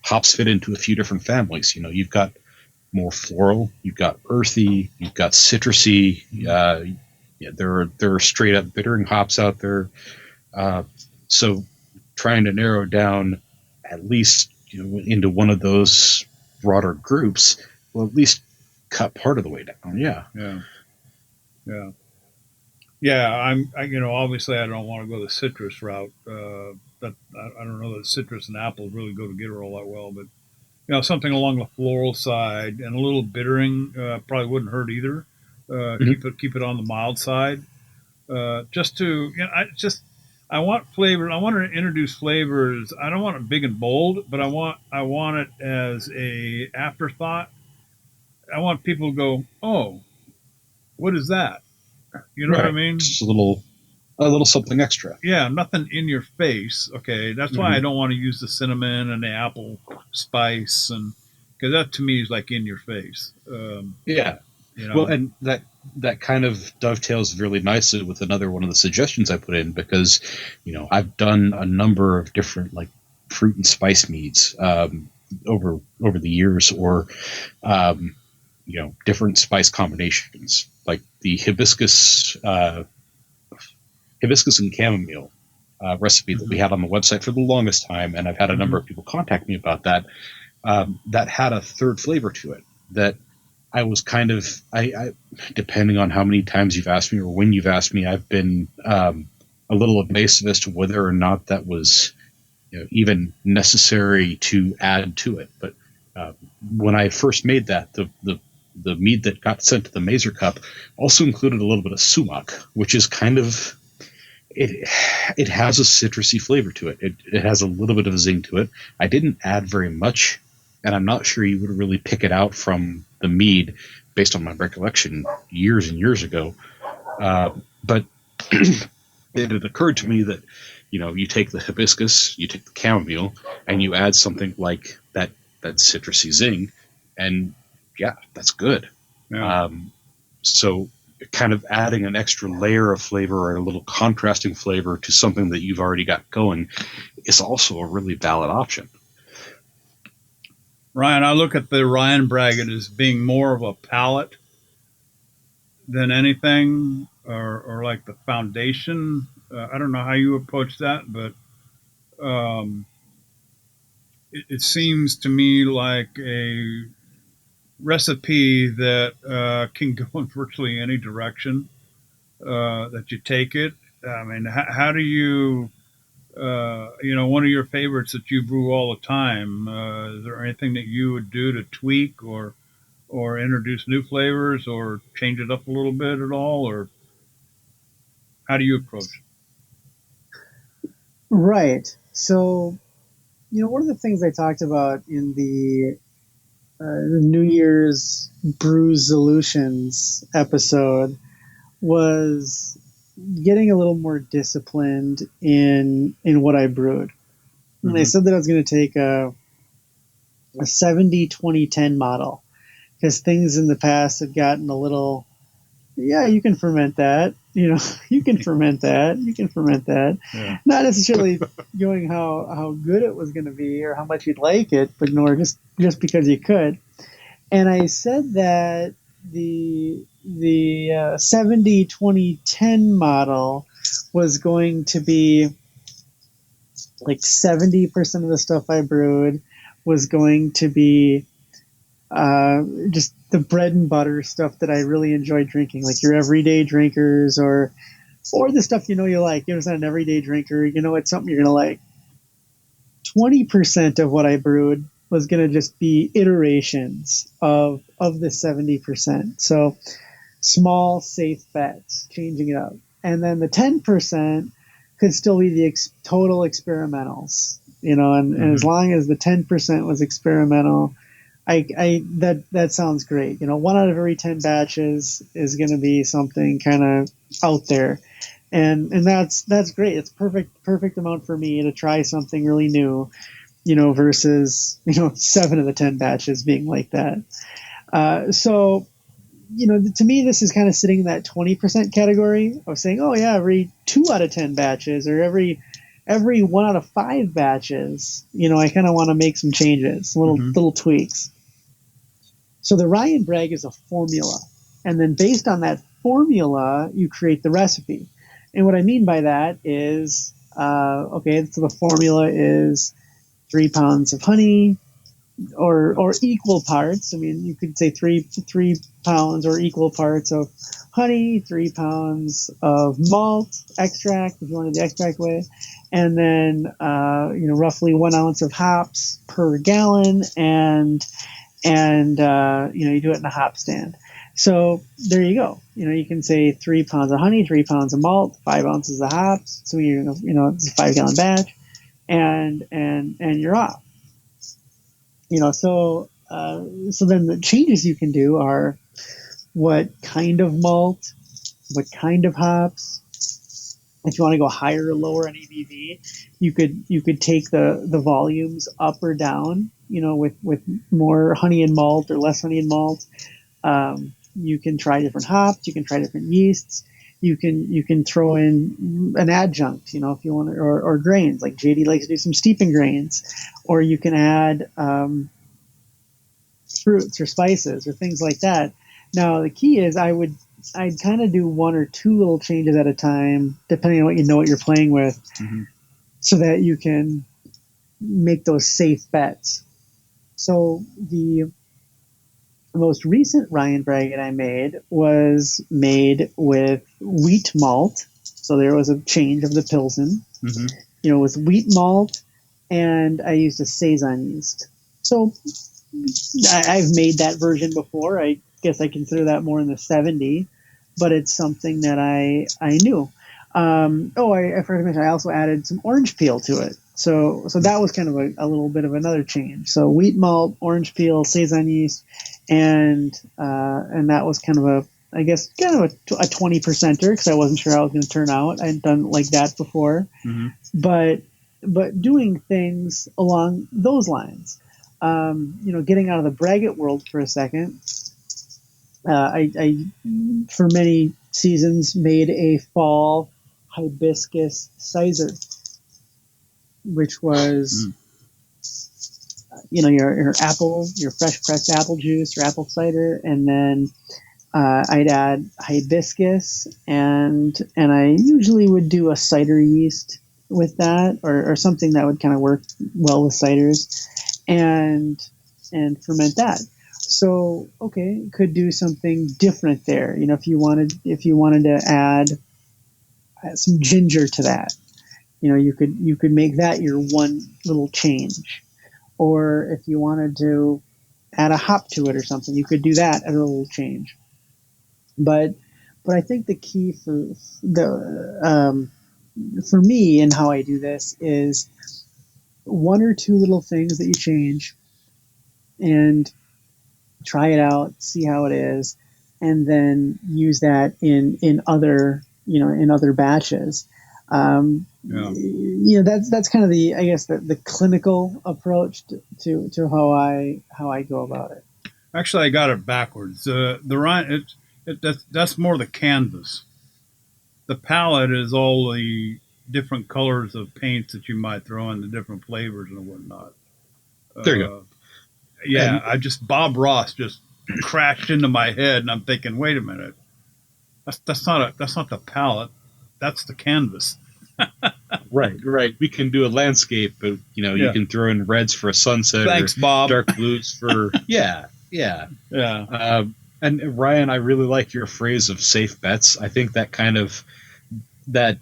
hops fit into a few different families. You've got more floral, you've got earthy, you've got citrusy. Yeah, there are straight up bittering hops out there. So trying to narrow down at least into one of those broader groups will at least cut part of the way down. Yeah. yeah, yeah, yeah. Obviously I don't want to go the citrus route. That I don't know that citrus and apples really go together all that well, but something along the floral side and a little bittering probably wouldn't hurt either. Keep it on the mild side. Just to I want flavor. I want to introduce flavors. I don't want it big and bold, but I want it as a afterthought. I want people to go, oh, what is that? You know what I mean? Just a little something extra. Yeah, nothing in your face. Okay, that's why I don't want to use the cinnamon and the apple spice, and because that to me is like in your face. Yeah. Well, and that kind of dovetails really nicely with another one of the suggestions I put in, because I've done a number of different like fruit and spice meads over the years, or different spice combinations, like the hibiscus and chamomile recipe that we had on the website for the longest time, and I've had a number of people contact me about that. That had a third flavor to it that I was kind of, I depending on how many times you've asked me or when you've asked me, I've been a little evasive as to whether or not that was even necessary to add to it. But When I first made that, the mead that got sent to the Mazer Cup also included a little bit of sumac, which is kind of it has a citrusy flavor to it. It has a little bit of a zing to it. I didn't add very much, and I'm not sure you would really pick it out from the mead based on my recollection years and years ago. But it had occurred to me that, you take the hibiscus, you take the chamomile, and you add something like that citrusy zing, and yeah, that's good. Yeah. So kind of adding an extra layer of flavor or a little contrasting flavor to something that you've already got going is also a really valid option. Ryan, I look at the Ryan Braggot as being more of a palate than anything, or like the foundation. I don't know how you approach that, but it seems to me like a recipe that can go in virtually any direction that you take it. I mean, how do you, one of your favorites that you brew all the time? Is there anything that you would do to tweak or introduce new flavors or change it up a little bit at all, or how do you approach it? Right. So, one of the things I talked about in the New Year's Brew Solutions episode was getting a little more disciplined in what I brewed. Mm-hmm. And I said that I was going to take a 70-20-10 model, because things in the past had gotten a little, you can ferment that, you can ferment that, you can ferment that. Yeah. Not necessarily going how good it was going to be or how much you'd like it, but more just because you could. And I said that the 70-20-10 model was going to be like 70% of the stuff I brewed was going to be just the bread and butter stuff that I really enjoy drinking, like your everyday drinkers or the stuff you like. You're not an everyday drinker, it's something you're gonna like. 20% of what I brewed was gonna just be iterations of the 70%. So small, safe bets, changing it up, and then the 10% could still be the total experimentals. And as long as the 10% was experimental, that sounds great. 1 out of every 10 batches is going to be something kind of out there, and that's great. It's perfect amount for me to try something really new, versus 7 of the 10 batches being like that. So to me, this is kind of sitting in that 20% category of saying, oh yeah, every 2 out of 10 batches or every 1 out of 5 batches, I kind of want to make some changes, little tweaks. So the Ryan Bragg is a formula. And then based on that formula, you create the recipe. And what I mean by that is, so the formula is 3 pounds of honey or equal parts. I mean, you could say 3 pounds or equal parts of honey, 3 pounds of malt extract, if you wanted the extract way, and then, roughly 1 ounce of hops per gallon, and you do it in a hop stand. So there you go. You can say 3 pounds of honey, 3 pounds of malt, 5 ounces of hops. So it's a 5-gallon batch, and you're off. So then the changes you can do are what kind of malt, what kind of hops. If you want to go higher or lower on ABV, you could take the volumes up or down, with more honey and malt or less honey and malt. You can try different hops, you can try different yeasts, you can throw in an adjunct, if you want to, or grains, like JD likes to do some steeping grains, or you can add fruits or spices or things like that. Now the key is I'd kind of do 1 or 2 little changes at a time, depending on what you're playing with, so that you can make those safe bets. So the most recent Ryan Braggot I made was made with wheat malt. So there was a change of the Pilsen, with wheat malt, and I used a Saison yeast. So I've made that version before. I guess I consider that more in the 70, but it's something that I knew. I forgot to mention, I also added some orange peel to it. So that was kind of a little bit of another change. So wheat malt, orange peel, saison yeast, and that was kind of I guess kind of a 20%er because I wasn't sure how it was going to turn out. I hadn't done like that before, but doing things along those lines. Getting out of the braggot world for a second. I for many seasons made a fall hibiscus cider, which was your apple, your fresh pressed apple juice, your apple cider, and then I'd add hibiscus, and I usually would do a cider yeast with that, or something that would kind of work well with ciders, and ferment that. So could do something different there. If you wanted to add some ginger to that, you could make that your one little change. Or if you wanted to add a hop to it or something, you could do that as a little change. But I think the key for me and how I do this is one or two little things that you change and try it out, see how it is, and then use that in other batches. That's kind of the clinical approach to how I go about it. Actually, I got it backwards. The Ryan, that's more the canvas. The palette is all the different colors of paints that you might throw in, the different flavors and whatnot. There you go. Yeah, Bob Ross just crashed into my head, and I'm thinking, wait a minute, that's not the palette, that's the canvas. Right. We can do a landscape, but you can throw in reds for a sunset. Thanks, Bob. Dark blues for yeah. And Ryan, I really like your phrase of safe bets. I think that kind of that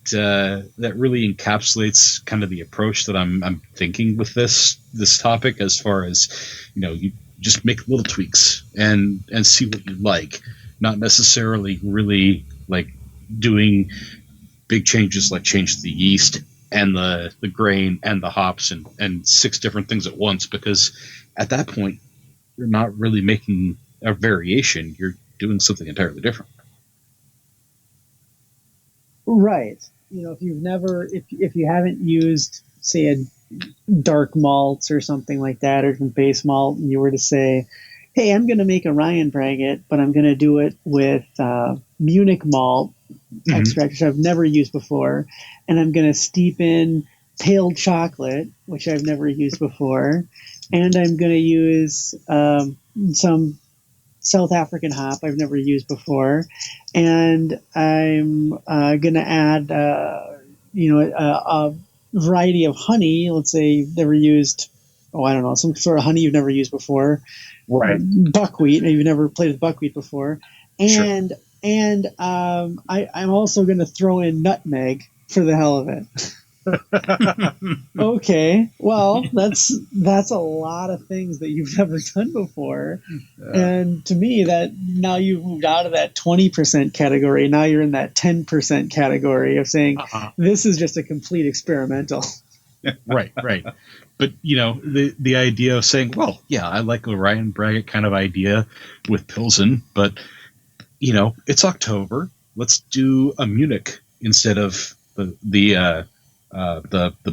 really encapsulates kind of the approach that I'm thinking with this topic, as far as you just make little tweaks and see what you like, not necessarily really like doing big changes like change the yeast and the grain and the hops and 6 different things at once, because at that point you're not really making a variation, you're doing something entirely different. Right. If you haven't used, say, a dark malts or something like that, or some base malt, and you were to say, hey, I'm going to make a Ryan Braggot, but I'm going to do it with Munich malt extract, which I've never used before, and I'm going to steep in pale chocolate, which I've never used before, and I'm going to use some South African hop I've never used before, and I'm going to add a variety of honey. Let's say you've never used, some sort of honey you've never used before, right? Buckwheat, maybe you've never played with buckwheat before, and sure. I'm also going to throw in nutmeg for the hell of it. Okay, well, that's a lot of things that you've never done before, and to me, that now you've moved out of that 20% category. Now you're in that 10% category of saying this is just a complete experimental. Right. But the idea of saying, well, yeah, I like a Ryan Braggot kind of idea with Pilsen, but it's October. Let's do a Munich instead of the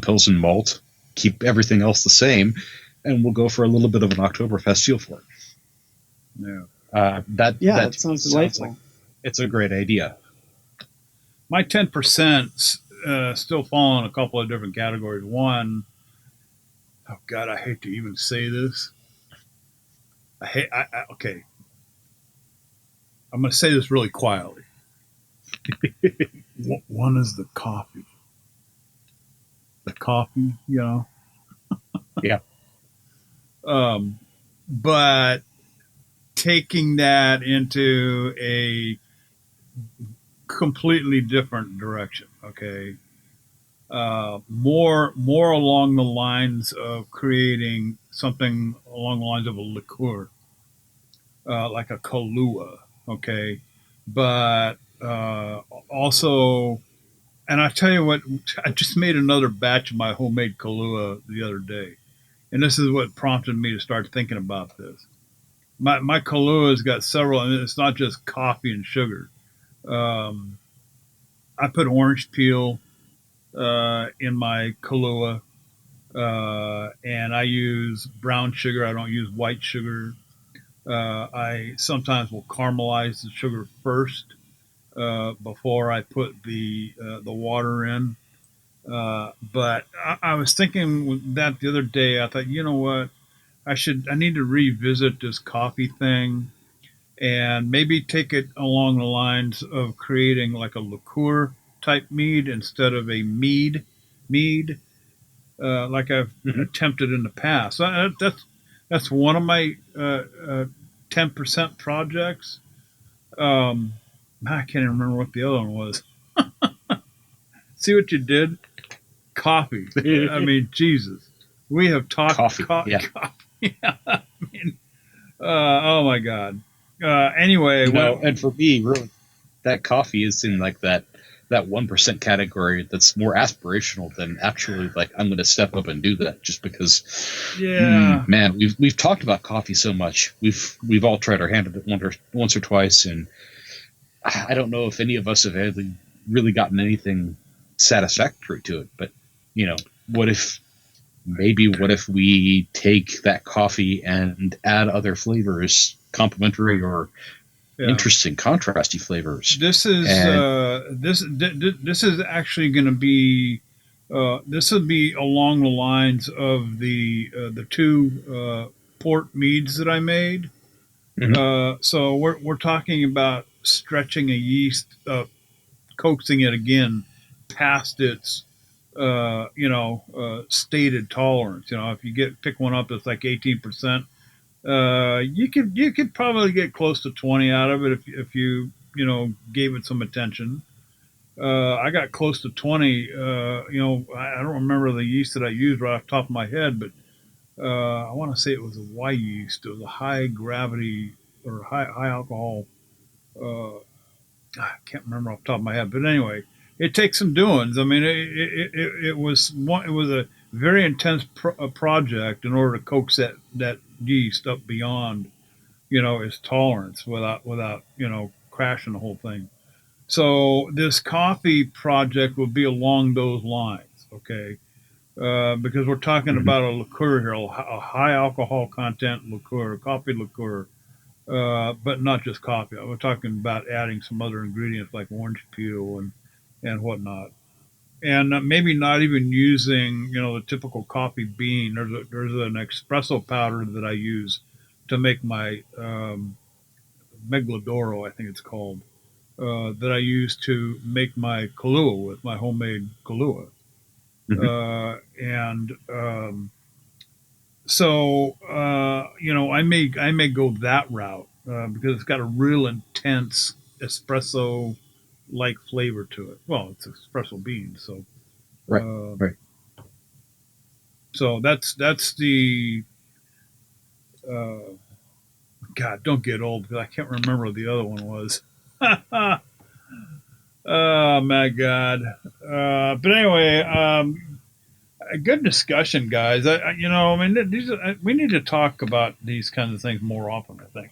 Pilsen malt. Keep everything else the same, and we'll go for a little bit of an Oktoberfest feel for it. Yeah. That sounds delightful. Like it's a great idea. My 10% still fall in a couple of different categories. One, oh God, I hate to even say this. Okay. I'm going to say this really quietly. One is the coffee. The coffee, Yeah. But taking that into a completely different direction, okay? more along the lines of creating something along the lines of a liqueur, like a Kahlua, okay, but also, and I tell you what, I just made another batch of my homemade Kahlua the other day, and this is what prompted me to start thinking about this. My Kahlua has got several, and it's not just coffee and sugar. Um, I put orange peel in my Kahlua, and I use brown sugar. I don't use white sugar. I sometimes will caramelize the sugar first before I put the water in. But I was thinking with that the other day. I thought, you know what, I need to revisit this coffee thing and maybe take it along the lines of creating like a liqueur type mead instead of a mead like I've Hmm. attempted in the past. That's one of my 10% projects. Um, I can't even remember what the other one was. See what you did? Coffee. I mean, Jesus, we have talked Coffee. Yeah. coffee. I mean, oh my God. Anyway, And for me, really, that coffee is in like that 1% category that's more aspirational than actually like I'm going to step up and do that just because. yeah, Man, we've talked about coffee so much. We've all tried our hand at it once or twice, and I don't know if any of us have really gotten anything satisfactory to it. But you know, what if what if we take that coffee and add other flavors, complementary or yeah. interesting contrasty flavors? This is And this is actually going to be this would be along the lines of the two port meads that I made. Mhm. So we're talking about stretching a yeast, coaxing it again past its stated tolerance. You know, if you pick one up that's like 18%, you could probably get close to 20 out of it if gave it some attention. I got close to 20. I don't remember the yeast that I used right off the top of my head, but I want to say it was a Y yeast. It was a high gravity or high alcohol. I can't remember off the top of my head, but anyway, it takes some doings. I mean, it was a very intense project in order to coax that yeast up beyond its tolerance without crashing the whole thing. So this coffee project will be along those lines, okay? Because we're talking Mhm. about a liqueur here, a high alcohol content liqueur, coffee liqueur, but not just coffee. We're talking about adding some other ingredients like orange peel and whatnot, and maybe not even using the typical coffee bean. There's an espresso powder that I use to make my Meglodoro, I think it's called, that I use to make my Kahlua with my homemade Kahlua. Mhm. And so I may go that route because it's got a real intense espresso like flavor to it. Well, it's espresso beans, so Right. uh, Right. that's the uh, God. Don't get old because I can't remember what the other one was. Oh my God! But anyway, a good discussion, guys. I mean, we need to talk about these kinds of things more often. I think.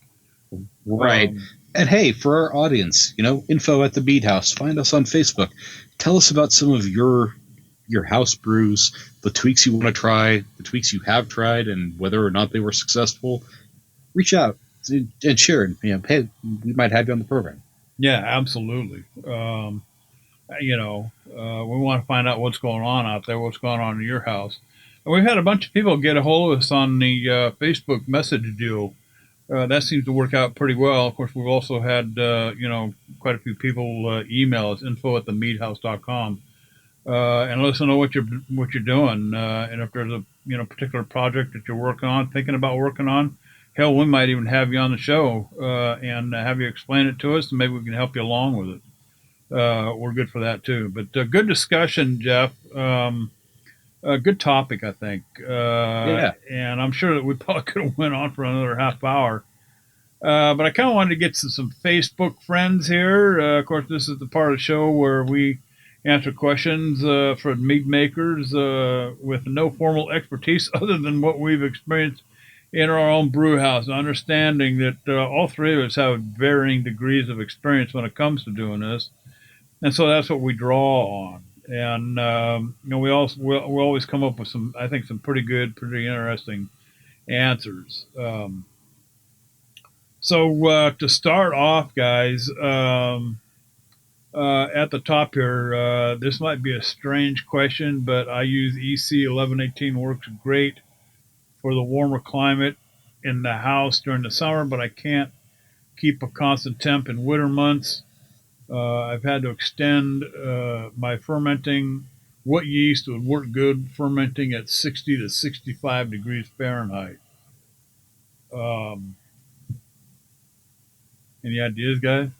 Right. Um, And hey, for our audience, info at the Beat House. Find us on Facebook. Tell us about some of your house brews, the tweaks you want to try, the tweaks you have tried, and whether or not they were successful. Reach out and share it. Hey, we might have you on the program. yeah, absolutely. We want to find out what's going on out there, what's going on in your house. And we've had a bunch of people get a hold of us on the Facebook message deal. That seems to work out pretty well. Of course, we've also had, quite a few people email us, info@themeadhouse.com, and let us know what you're doing. And if there's a, particular project that you're working on, thinking about working on, hell, we might even have you on the show and have you explain it to us, and maybe we can help you along with it. we're good for that too. But good discussion, Jeff. A good topic, I think. Yeah. And I'm sure that we probably could have went on for another half hour. But I kind of wanted to get to some Facebook friends here. Of course, this is the part of the show where we answer questions for mead makers with no formal expertise other than what we've experienced in our own brew house, understanding that all three of us have varying degrees of experience when it comes to doing this. And so that's what we draw on. And we always come up with some, I think, some pretty good, pretty interesting answers. So to start off, guys, at the top here, this might be a strange question, but I use EC 1118 works great for the warmer climate in the house during the summer, but I can't keep a constant temp in winter months. I've had to extend my fermenting. What yeast would work good fermenting at 60 to 65 degrees Fahrenheit? Um, any ideas, guys?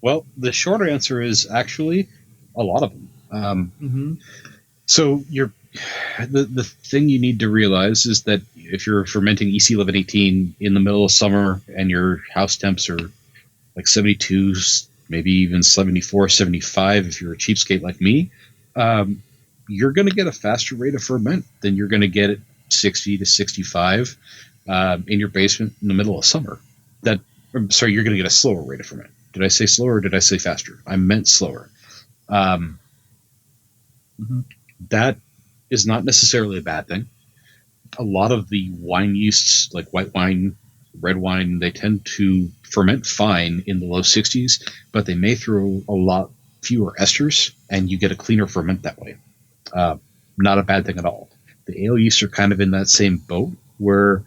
Well, the short answer is actually a lot of them. Mm-hmm. So the thing you need to realize is that if you're fermenting EC 1118 in the middle of summer and your house temps are like 72, maybe even 74, 75, if you're a cheapskate like me, you're going to get a faster rate of ferment than you're going to get at 60 to 65 in your basement in the middle of summer. You're going to get a slower rate of ferment. Did I say slower or did I say faster? I meant slower. That is not necessarily a bad thing. A lot of the wine yeasts, like white wine, red wine, they tend to ferment fine in the low 60s, but they may throw a lot fewer esters, and you get a cleaner ferment that way. Not a bad thing at all. The ale yeasts are kind of in that same boat where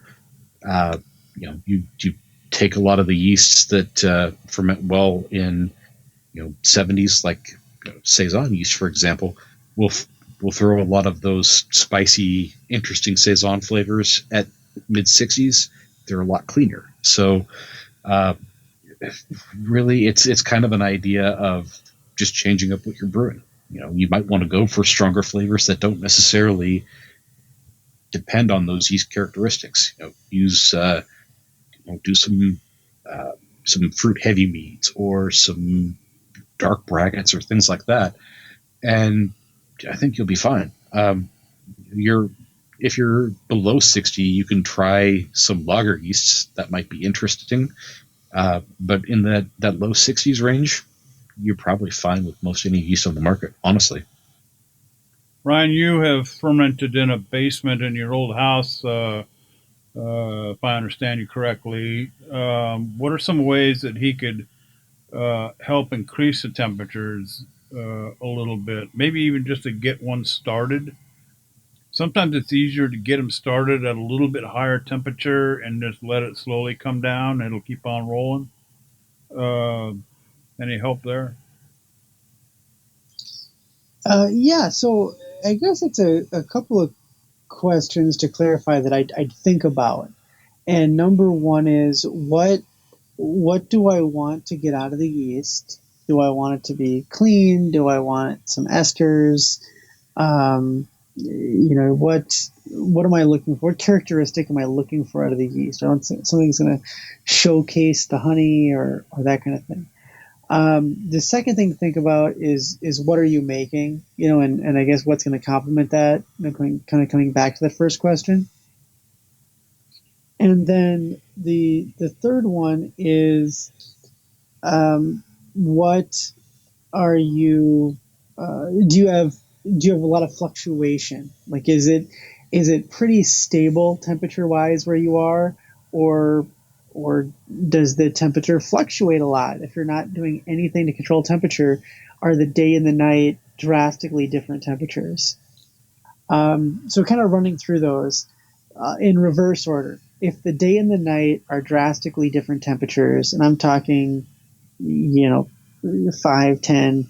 you take a lot of the yeasts that ferment well in 70s, like saison yeast, for example, will throw a lot of those spicy, interesting saison flavors at mid 60s. They're a lot cleaner. So really, it's kind of an idea of just changing up what you're brewing. You might want to go for stronger flavors that don't necessarily depend on those yeast characteristics. Use do some fruit heavy meads or some dark braggots or things like that, and I think you'll be fine. If you're below 60, you can try some lager yeasts that might be interesting, but in that low 60s range, you're probably fine with most any yeast on the market, honestly. Ryan, you have fermented in a basement in your old house, if I understand you correctly. What are some ways that he could help increase the temperatures a little bit? Maybe even just to get one started. Sometimes it's easier to get them started at a little bit higher temperature and just let it slowly come down. It'll keep on rolling. Any help there? Yeah, so I guess it's a couple of questions to clarify that I'd think about. And number one is what do I want to get out of the yeast? Do I want it to be clean? Do I want some esters? What am I looking for? What characteristic am I looking for out of the yeast? I want something's going to showcase the honey or that kind of thing. The second thing to think about is what are you making? And I guess what's going to complement that? Coming back to the first question. And then the third one is, what are you? Do you have a lot of fluctuation? Like, is it pretty stable temperature wise where you are, or does the temperature fluctuate a lot? If you're not doing anything to control temperature, are the day and the night drastically different temperatures? So kind of running through those in reverse order. If the day and the night are drastically different temperatures, and I'm talking, 5, 10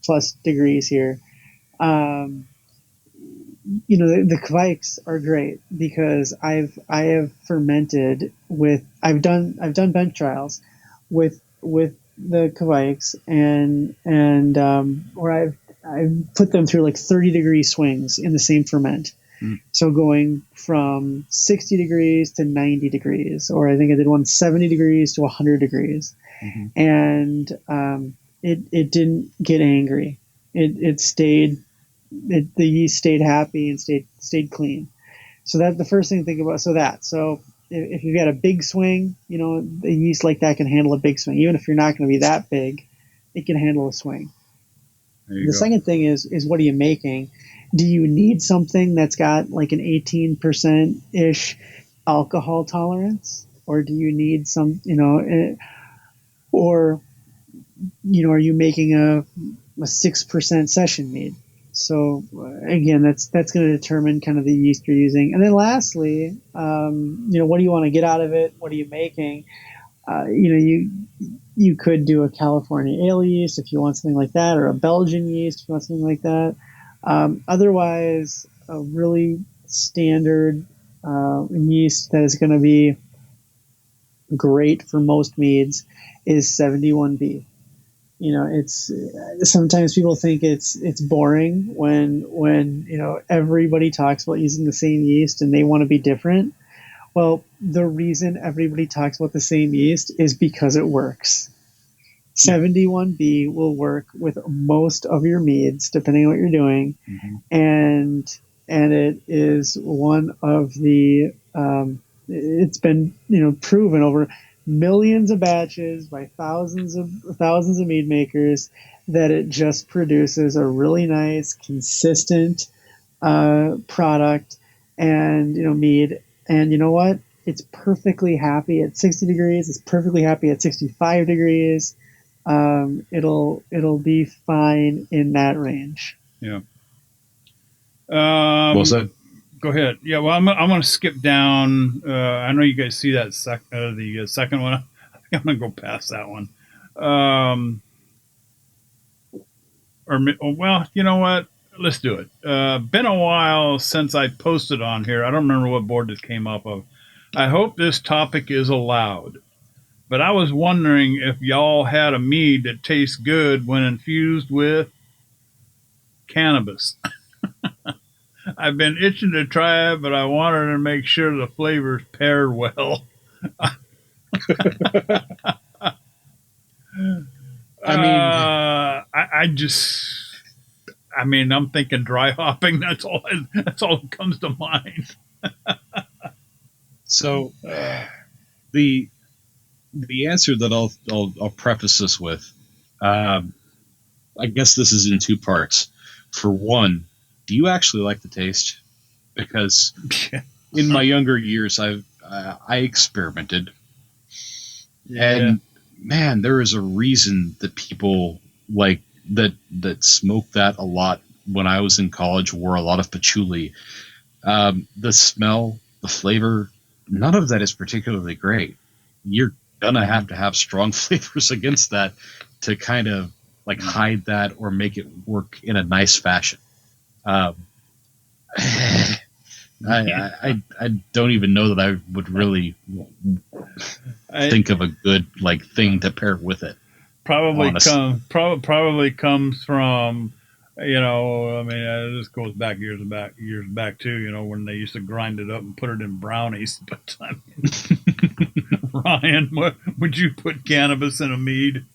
plus degrees here, the Kveiks are great because I have fermented with I've done bench trials with the Kveiks, and where I've put them through like 30-degree swings in the same ferment. So going from 60 degrees to 90 degrees, or I think I did one 70 degrees to 100 degrees. And it didn't get angry. It stayed, the yeast stayed happy and stayed clean. So that's the first thing to think about. So if you've got a big swing, the yeast like that can handle a big swing. Even if you're not going to be that big, it can handle a swing. The second thing is what are you making? Do you need something that's got like an 18%-ish alcohol tolerance? Or do you need some, or, are you making a 6% session mead? So again, that's going to determine kind of the yeast you're using. And then lastly, what do you want to get out of it? What are you making? You could do a California ale yeast if you want something like that, or a Belgian yeast if you want something like that. Otherwise, a really standard yeast that is going to be great for most meads is 71B. It's sometimes people think it's boring when everybody talks about using the same yeast and they want to be different. Well, the reason everybody talks about the same yeast is because it works. 71B will work with most of your meads, depending on what you're doing, and it is one of the it's been proven over millions of batches by thousands of mead makers that it just produces a really nice, consistent product and mead. And you know what? It's perfectly happy at 60 degrees. It's perfectly happy at 65 degrees. It'll be fine in that range. Yeah. Well said. Go ahead. Yeah. Well, I'm going to skip down. I know you guys see that the second one. I think I'm going to go past that one. Well, you know what? Let's do it. Been a while since I posted on here. I don't remember what board this came up of. I hope this topic is allowed. But I was wondering if y'all had a mead that tastes good when infused with cannabis. I've been itching to try it, but I wanted to make sure the flavors paired well. I'm thinking dry hopping. That's all that comes to mind. So the answer that I'll preface this with, I guess this is in two parts. For one, do you actually like the taste? Because in my younger years, I experimented, and man, there is a reason that people like that smoke that a lot. When I was in college, wore a lot of patchouli. The smell, the flavor, none of that is particularly great. You're gonna have to have strong flavors against that to kind of like hide that or make it work in a nice fashion. I don't even know that I would really think of a good like thing to pair with it. Probably comes from, this goes back years back too, when they used to grind it up and put it in brownies. But I mean, Ryan, would you put cannabis in a mead?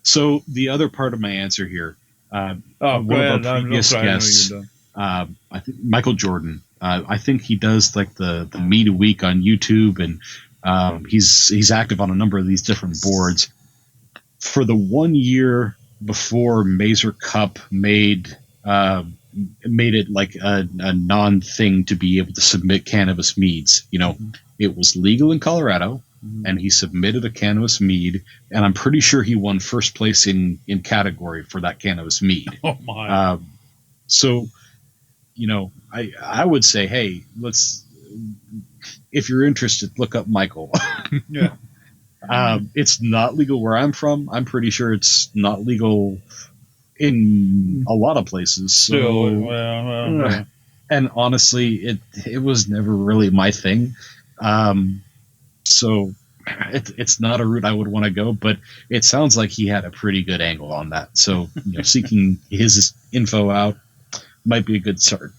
So the other part of my answer here, one of our previous guests, I think Michael Jordan, I think he does like the Mead a Week on YouTube, and he's active on a number of these different boards. For the 1 year before Mazer Cup made it like a non-thing to be able to submit cannabis meads, it was legal in Colorado. And he submitted a cannabis mead, and I'm pretty sure he won first place in category for that cannabis mead. Oh my! So, I would say, hey, if you're interested, look up Michael. Yeah. It's not legal where I'm from. I'm pretty sure it's not legal in a lot of places. So, and honestly, it was never really my thing. So So it's not a route I would want to go, but it sounds like he had a pretty good angle on that. So seeking his info out might be a good start.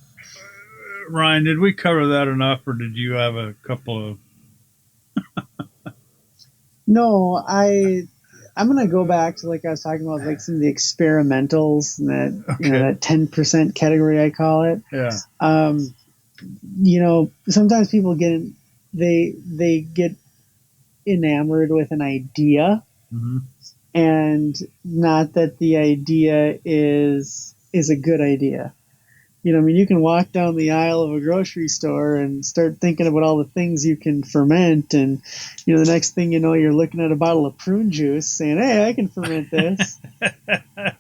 Ryan, did we cover that enough, or did you have a couple of? No, I'm gonna go back to, like I was talking about, like some of the experimentals and that that 10% category, I call it. Yeah. Sometimes people they get enamored with an idea, and not that the idea is a good idea. You can walk down the aisle of a grocery store and start thinking about all the things you can ferment, and the next thing you know, you're looking at a bottle of prune juice, saying, "Hey, I can ferment this."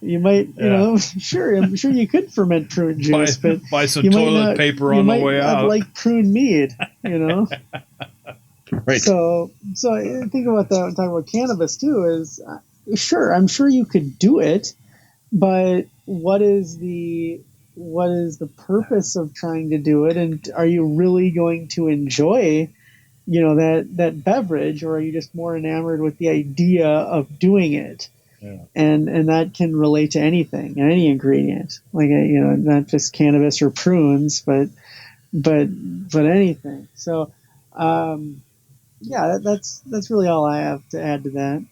You might, I'm sure you could ferment prune juice, but buy some toilet paper on the way out. Like prune mead, Right. So I think about that when talking about cannabis too. Is sure, I'm sure you could do it, but what is the purpose of trying to do it, and are you really going to enjoy that beverage, or are you just more enamored with the idea of doing it? And that can relate to anything, any ingredient, like not just cannabis or prunes, but anything. So that's really all I have to add to that.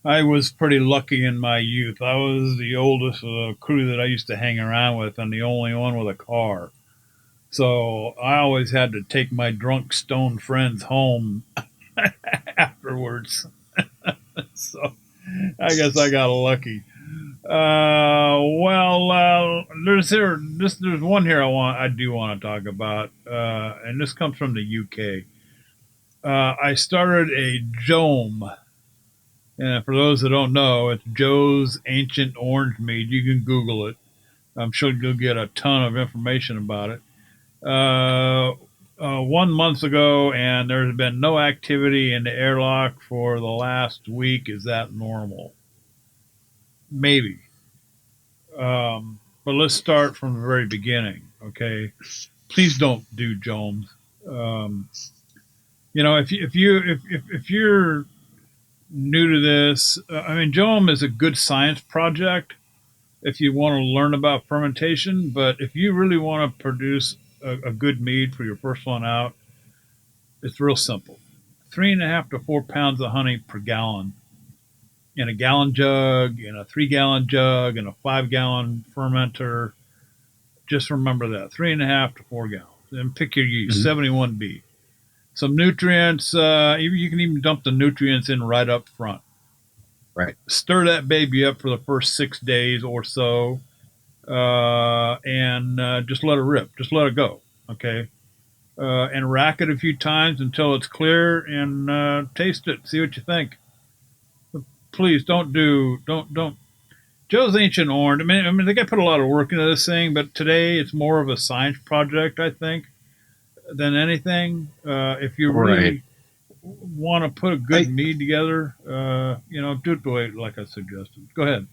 I was pretty lucky in my youth. I was the oldest of the crew that I used to hang around with, and the only one with a car. So I always had to take my drunk, stoned friends home afterwards. So I guess I got lucky. There's one here I do want to talk about, and this comes from the UK. I started a Jome. And for those that don't know, it's Joe's Ancient Orange Mead. You can Google it. I'm sure you'll get a ton of information about it. 1 month ago, and there's been no activity in the airlock for the last week. Is that normal? Maybe. But let's start from the very beginning, okay? Please don't do Jomes. If you're new to this, Jome is a good science project if you want to learn about fermentation, but if you really want to produce a good mead for your first one out, it's real simple. 3.5 to 4 pounds of honey per gallon in a gallon jug, in a 3-gallon jug, in a 5-gallon fermenter. Just remember that, 3.5 to 4 gallons. And pick your yeast, 71B. Some nutrients, you can even dump the nutrients in right up front. Right. Stir that baby up for the first 6 days or so, and just let it rip. Just let it go, okay? And rack it a few times until it's clear, and taste it. See what you think. But please don't. Joe's Ancient Orange. They got to put a lot of work into this thing, but today it's more of a science project, I think, than anything. If you really want to put a good mead together, do it the way like I suggested. Go ahead.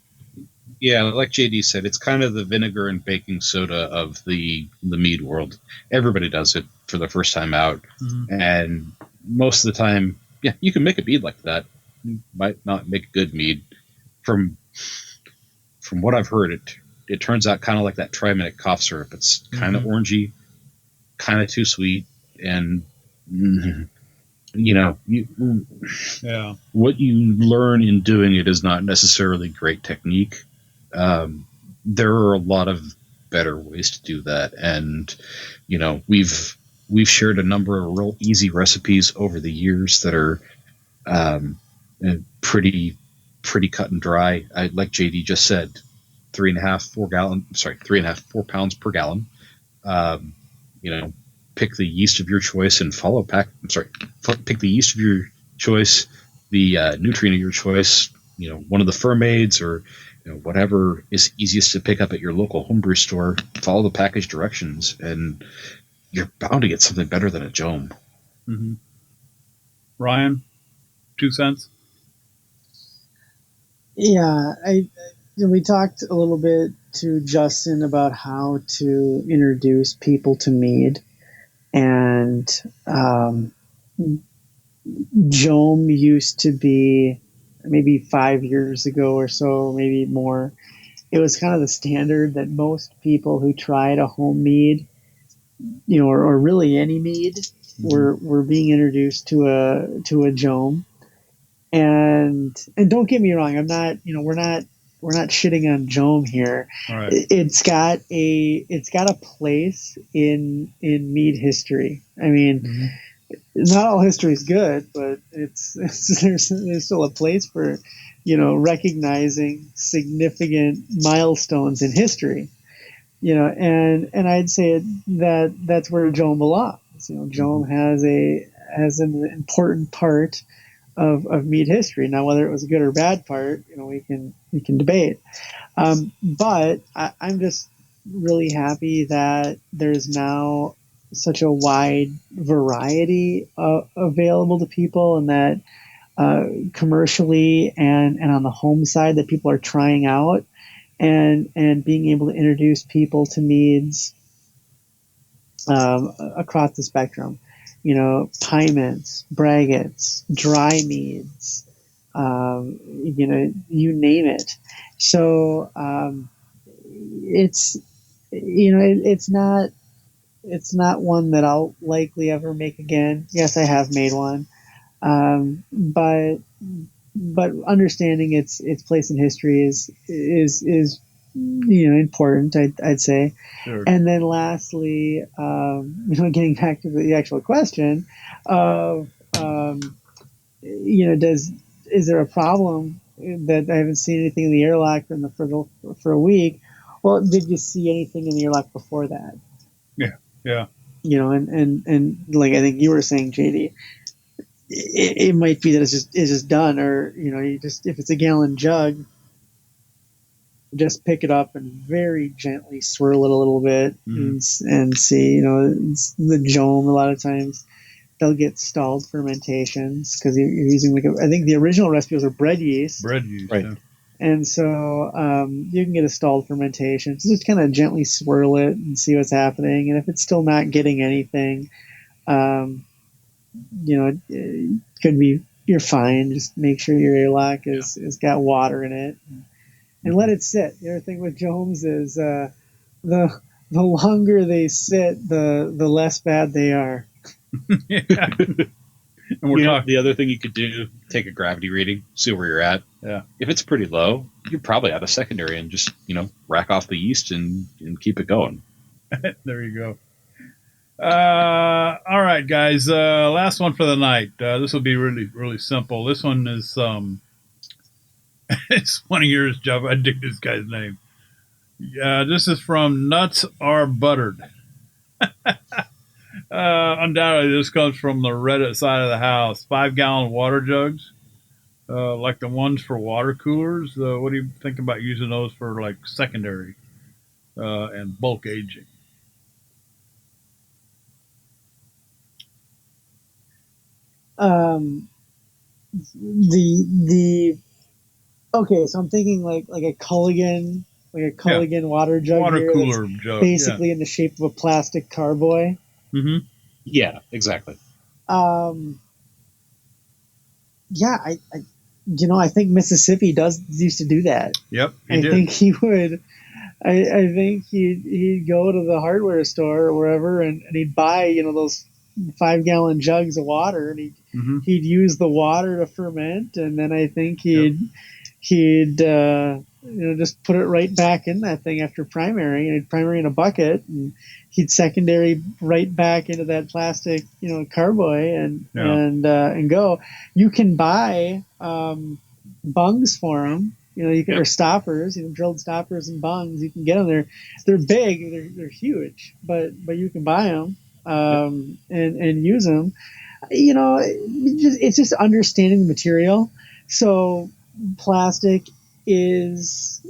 Yeah, like JD said, it's kind of the vinegar and baking soda of the mead world. Everybody does it for the first time out, and most of the time, you can make a mead like that. You might not make a good mead. From what I've heard, it turns out kind of like that Tri-Minute cough syrup. It's kind of orangey, kind of too sweet, and what you learn in doing it is not necessarily great technique. There are a lot of better ways to do that, and we've shared a number of real easy recipes over the years that are pretty cut and dry. Like JD just said, 3.5 4 pounds per gallon. Pick the yeast of your choice and pick the yeast of your choice, the nutrient of your choice, one of the fermades or whatever is easiest to pick up at your local homebrew store. Follow the package directions, and you're bound to get something better than a Jome. Ryan, 2 cents? Yeah, we talked a little bit to Justin about how to introduce people to mead, and Jome used to be, maybe 5 years ago or so, maybe more. It was kind of the standard that most people who tried a home mead, or really any mead, were being introduced to a Jome. And don't get me wrong, I'm not, we're not shitting on Jome here. All right. It's got a place in mead history. I mean, not all history is good, but there's still a place for, recognizing significant milestones in history. And I'd say that's where Jome belongs. Jome has an important part of mead history. Now, whether it was a good or bad part, we can debate. But I'm just really happy that there's now such a wide variety available to people, and that commercially and on the home side, that people are trying out and being able to introduce people to meads across the spectrum. Pie mints, braggots, dry meads, you name it. So it's it's not one that I'll likely ever make again. Yes, I have made one, but understanding its place in history is important. I'd say. Sure. And then lastly, getting back to the actual question of, is there a problem that I haven't seen anything in the airlock for a week? Well, did you see anything in the airlock before that? Yeah. And like I think you were saying, JD, it might be that it's just done, or you just, if it's a gallon jug, just pick it up and very gently swirl it a little bit and see. It's the Jome, a lot of times they'll get stalled fermentations because you're using I think the original recipes are bread yeast. Bread yeast, right? Yeah. And so you can get a stalled fermentation. So just kind of gently swirl it and see what's happening. And if it's still not getting anything, it could be, you're fine. Just make sure your airlock is got water in it, and let it sit. The other thing with Jomes is the longer they sit, the less bad they are. Yeah. And we're talking. The other thing you could do, take a gravity reading, see where you're at. Yeah. If it's pretty low, you're probably at a secondary, and just rack off the yeast and keep it going. There you go. All right, guys. Last one for the night. This will be really, really simple. This one is it's one of yours, Jeff. I dig this guy's name. This is from Nuts Are Buttered. Undoubtedly, this comes from the Reddit side of the house. 5-gallon water jugs, like the ones for water coolers. What do you think about using those for like secondary and bulk aging? Okay, so I'm thinking like a Culligan, water jug, water cooler jug, basically in the shape of a plastic carboy. Mm-hmm. Yeah, exactly. Yeah, I think Mississippi used to do that. Yep, I think he would. I think he'd go to the hardware store or wherever, and he'd buy those 5-gallon jugs of water, and he'd use the water to ferment, and then I think he'd just put it right back in that thing after primary, and he'd primary in a bucket, and he'd secondary right back into that plastic carboy and go. You can buy bungs for them. You can, or stoppers, drilled stoppers and bungs. You can get them. They're big, they're huge, but you can buy them and use them. It's just understanding the material. So plastic is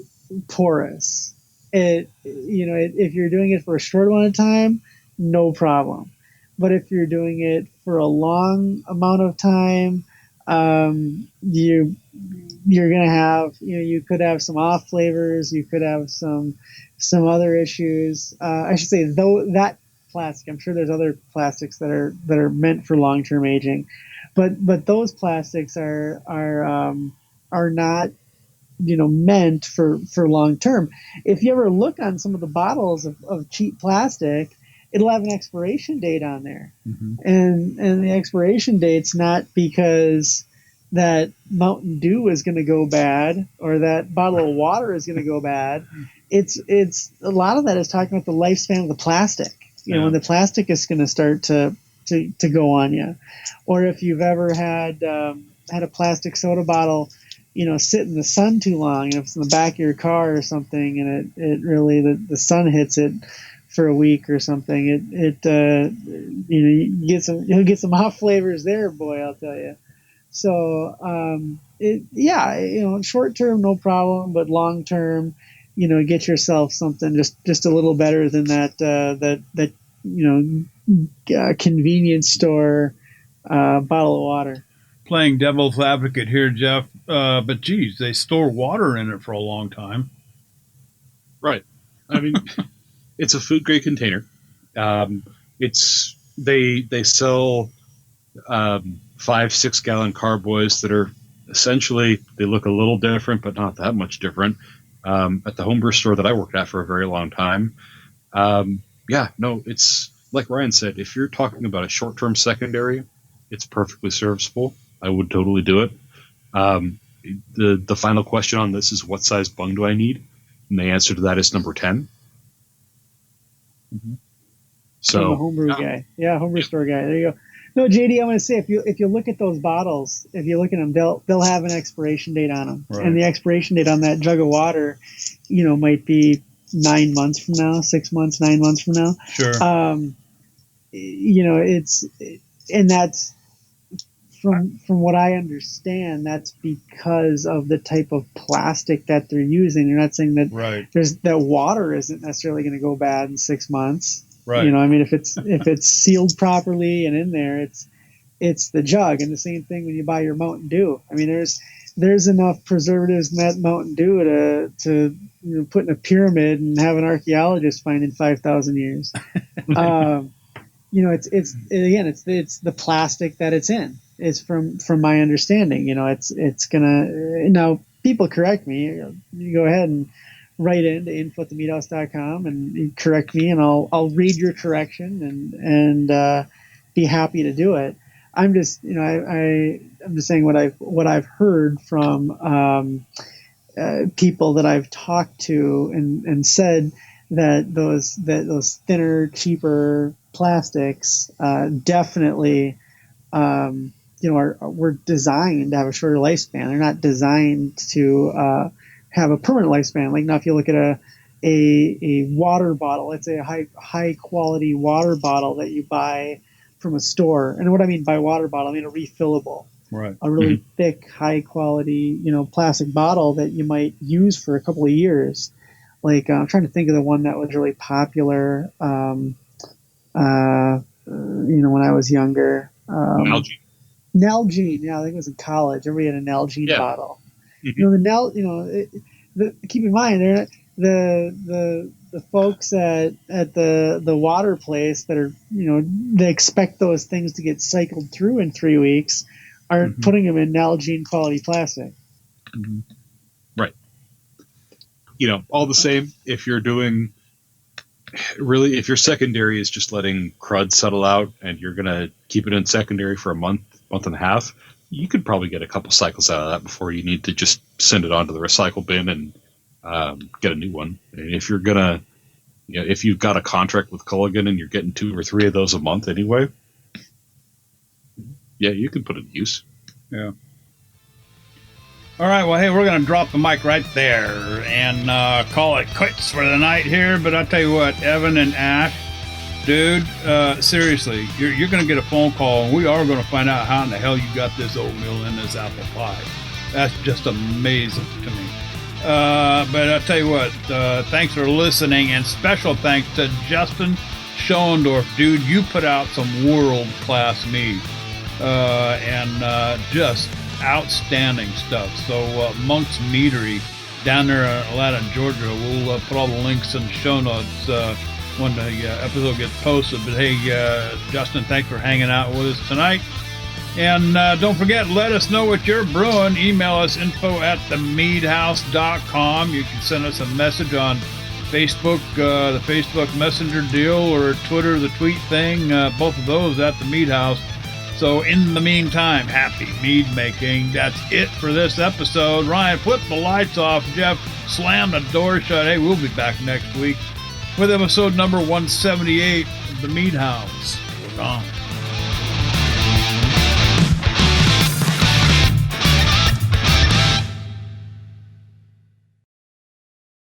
porous. If you're doing it for a short amount of time, no problem. But if you're doing it for a long amount of time, you're gonna have you could have some off flavors. You could have some other issues. I should say, though, that plastic. I'm sure there's other plastics that are meant for long-term aging, but those plastics are not, meant for long term. If you ever look on some of the bottles of cheap plastic, it'll have an expiration date on there. And the expiration date's not because that Mountain Dew is going to go bad or that bottle of water is going to go bad. It's a lot of that is talking about the lifespan of the plastic. When the plastic is going to start to go on you, or if you've ever had a plastic soda bottle, sit in the sun too long, and if it's in the back of your car or something, and it really the sun hits it for a week or something, you'll get some hot flavors there, boy, I'll tell you. So short term no problem, but long term, get yourself something just a little better than that convenience store bottle of water. Playing devil's advocate here, Jeff, but geez, they store water in it for a long time. Right. I mean, it's a food grade container. They sell 5-6 gallon carboys that are essentially, they look a little different, but not that much different. At the homebrew store that I worked at for a very long time. It's like Ryan said, if you're talking about a short term secondary, it's perfectly serviceable. I would totally do it. The final question on this is, what size bung do I need? And the answer to that is number 10. So I'm a homebrew guy. Yeah, homebrew store guy. There you go. No, JD, I'm going to say, if you look at those bottles, if you look at them, they'll have an expiration date on them, right. And the expiration date on that jug of water, might be 9 months from now, 6 months, 9 months from now. Sure. And that's from what I understand, that's because of the type of plastic that they're using. They're not saying that that water isn't necessarily going to go bad in 6 months. Right. If it's sealed properly and in there, it's the jug. And the same thing when you buy your Mountain Dew. I mean, there's enough preservatives in that Mountain Dew to put in a pyramid and have an archaeologist find in 5,000 years. It's the plastic that it's in. It's from my understanding. It's gonna, now people correct me. You go ahead and write into info@themeathouse.com and correct me, and I'll read your correction and be happy to do it. I'm just I'm just saying what I've heard from people that I've talked to and said that those thinner, cheaper plastics definitely were designed to have a shorter lifespan. They're not designed to have a permanent lifespan. Like now, if you look at a water bottle, let's say a high quality water bottle that you buy from a store. And what I mean by water bottle, I mean a refillable, right? A really thick, high quality, plastic bottle that you might use for a couple of years. Like I'm trying to think of the one that was really popular. When I was younger. Nalgene. Yeah, I think it was in college. Everybody had a Nalgene bottle. Keep in mind, the folks at the water place that are, they expect those things to get cycled through in 3 weeks, aren't putting them in Nalgene quality plastic. Right. All the same, if you're doing, really, if your secondary is just letting crud settle out and you're going to keep it in secondary for a month and a half, you could probably get a couple cycles out of that before you need to just send it onto the recycle bin and get a new one. And if you're going to, if you've got a contract with Culligan and you're getting 2 or 3 of those a month anyway, yeah, you can put it in use. Yeah. All right, well, hey, we're going to drop the mic right there and call it quits for the night here. But I'll tell you what, Evan and Ash, dude, seriously, you're going to get a phone call, and we are going to find out how in the hell you got this oatmeal in this apple pie. That's just amazing to me. But I'll tell you what, thanks for listening, and special thanks to Justin Schoendorf. Dude, you put out some world-class meat, and just outstanding stuff. So Monk's Meadery down there in Atlanta, Georgia. We'll put all the links in the show notes when the episode gets posted. But hey, Justin, thanks for hanging out with us tonight. And don't forget, let us know what you're brewing. Email us info@themeadhouse.com. You can send us a message on Facebook, the Facebook Messenger deal, or Twitter, the tweet thing. Both of those at the Mead House. So in the meantime, happy mead making. That's it for this episode. Ryan, flip the lights off. Jeff, slam the door shut. Hey, we'll be back next week with episode number 178 of the Mead House. We're gone.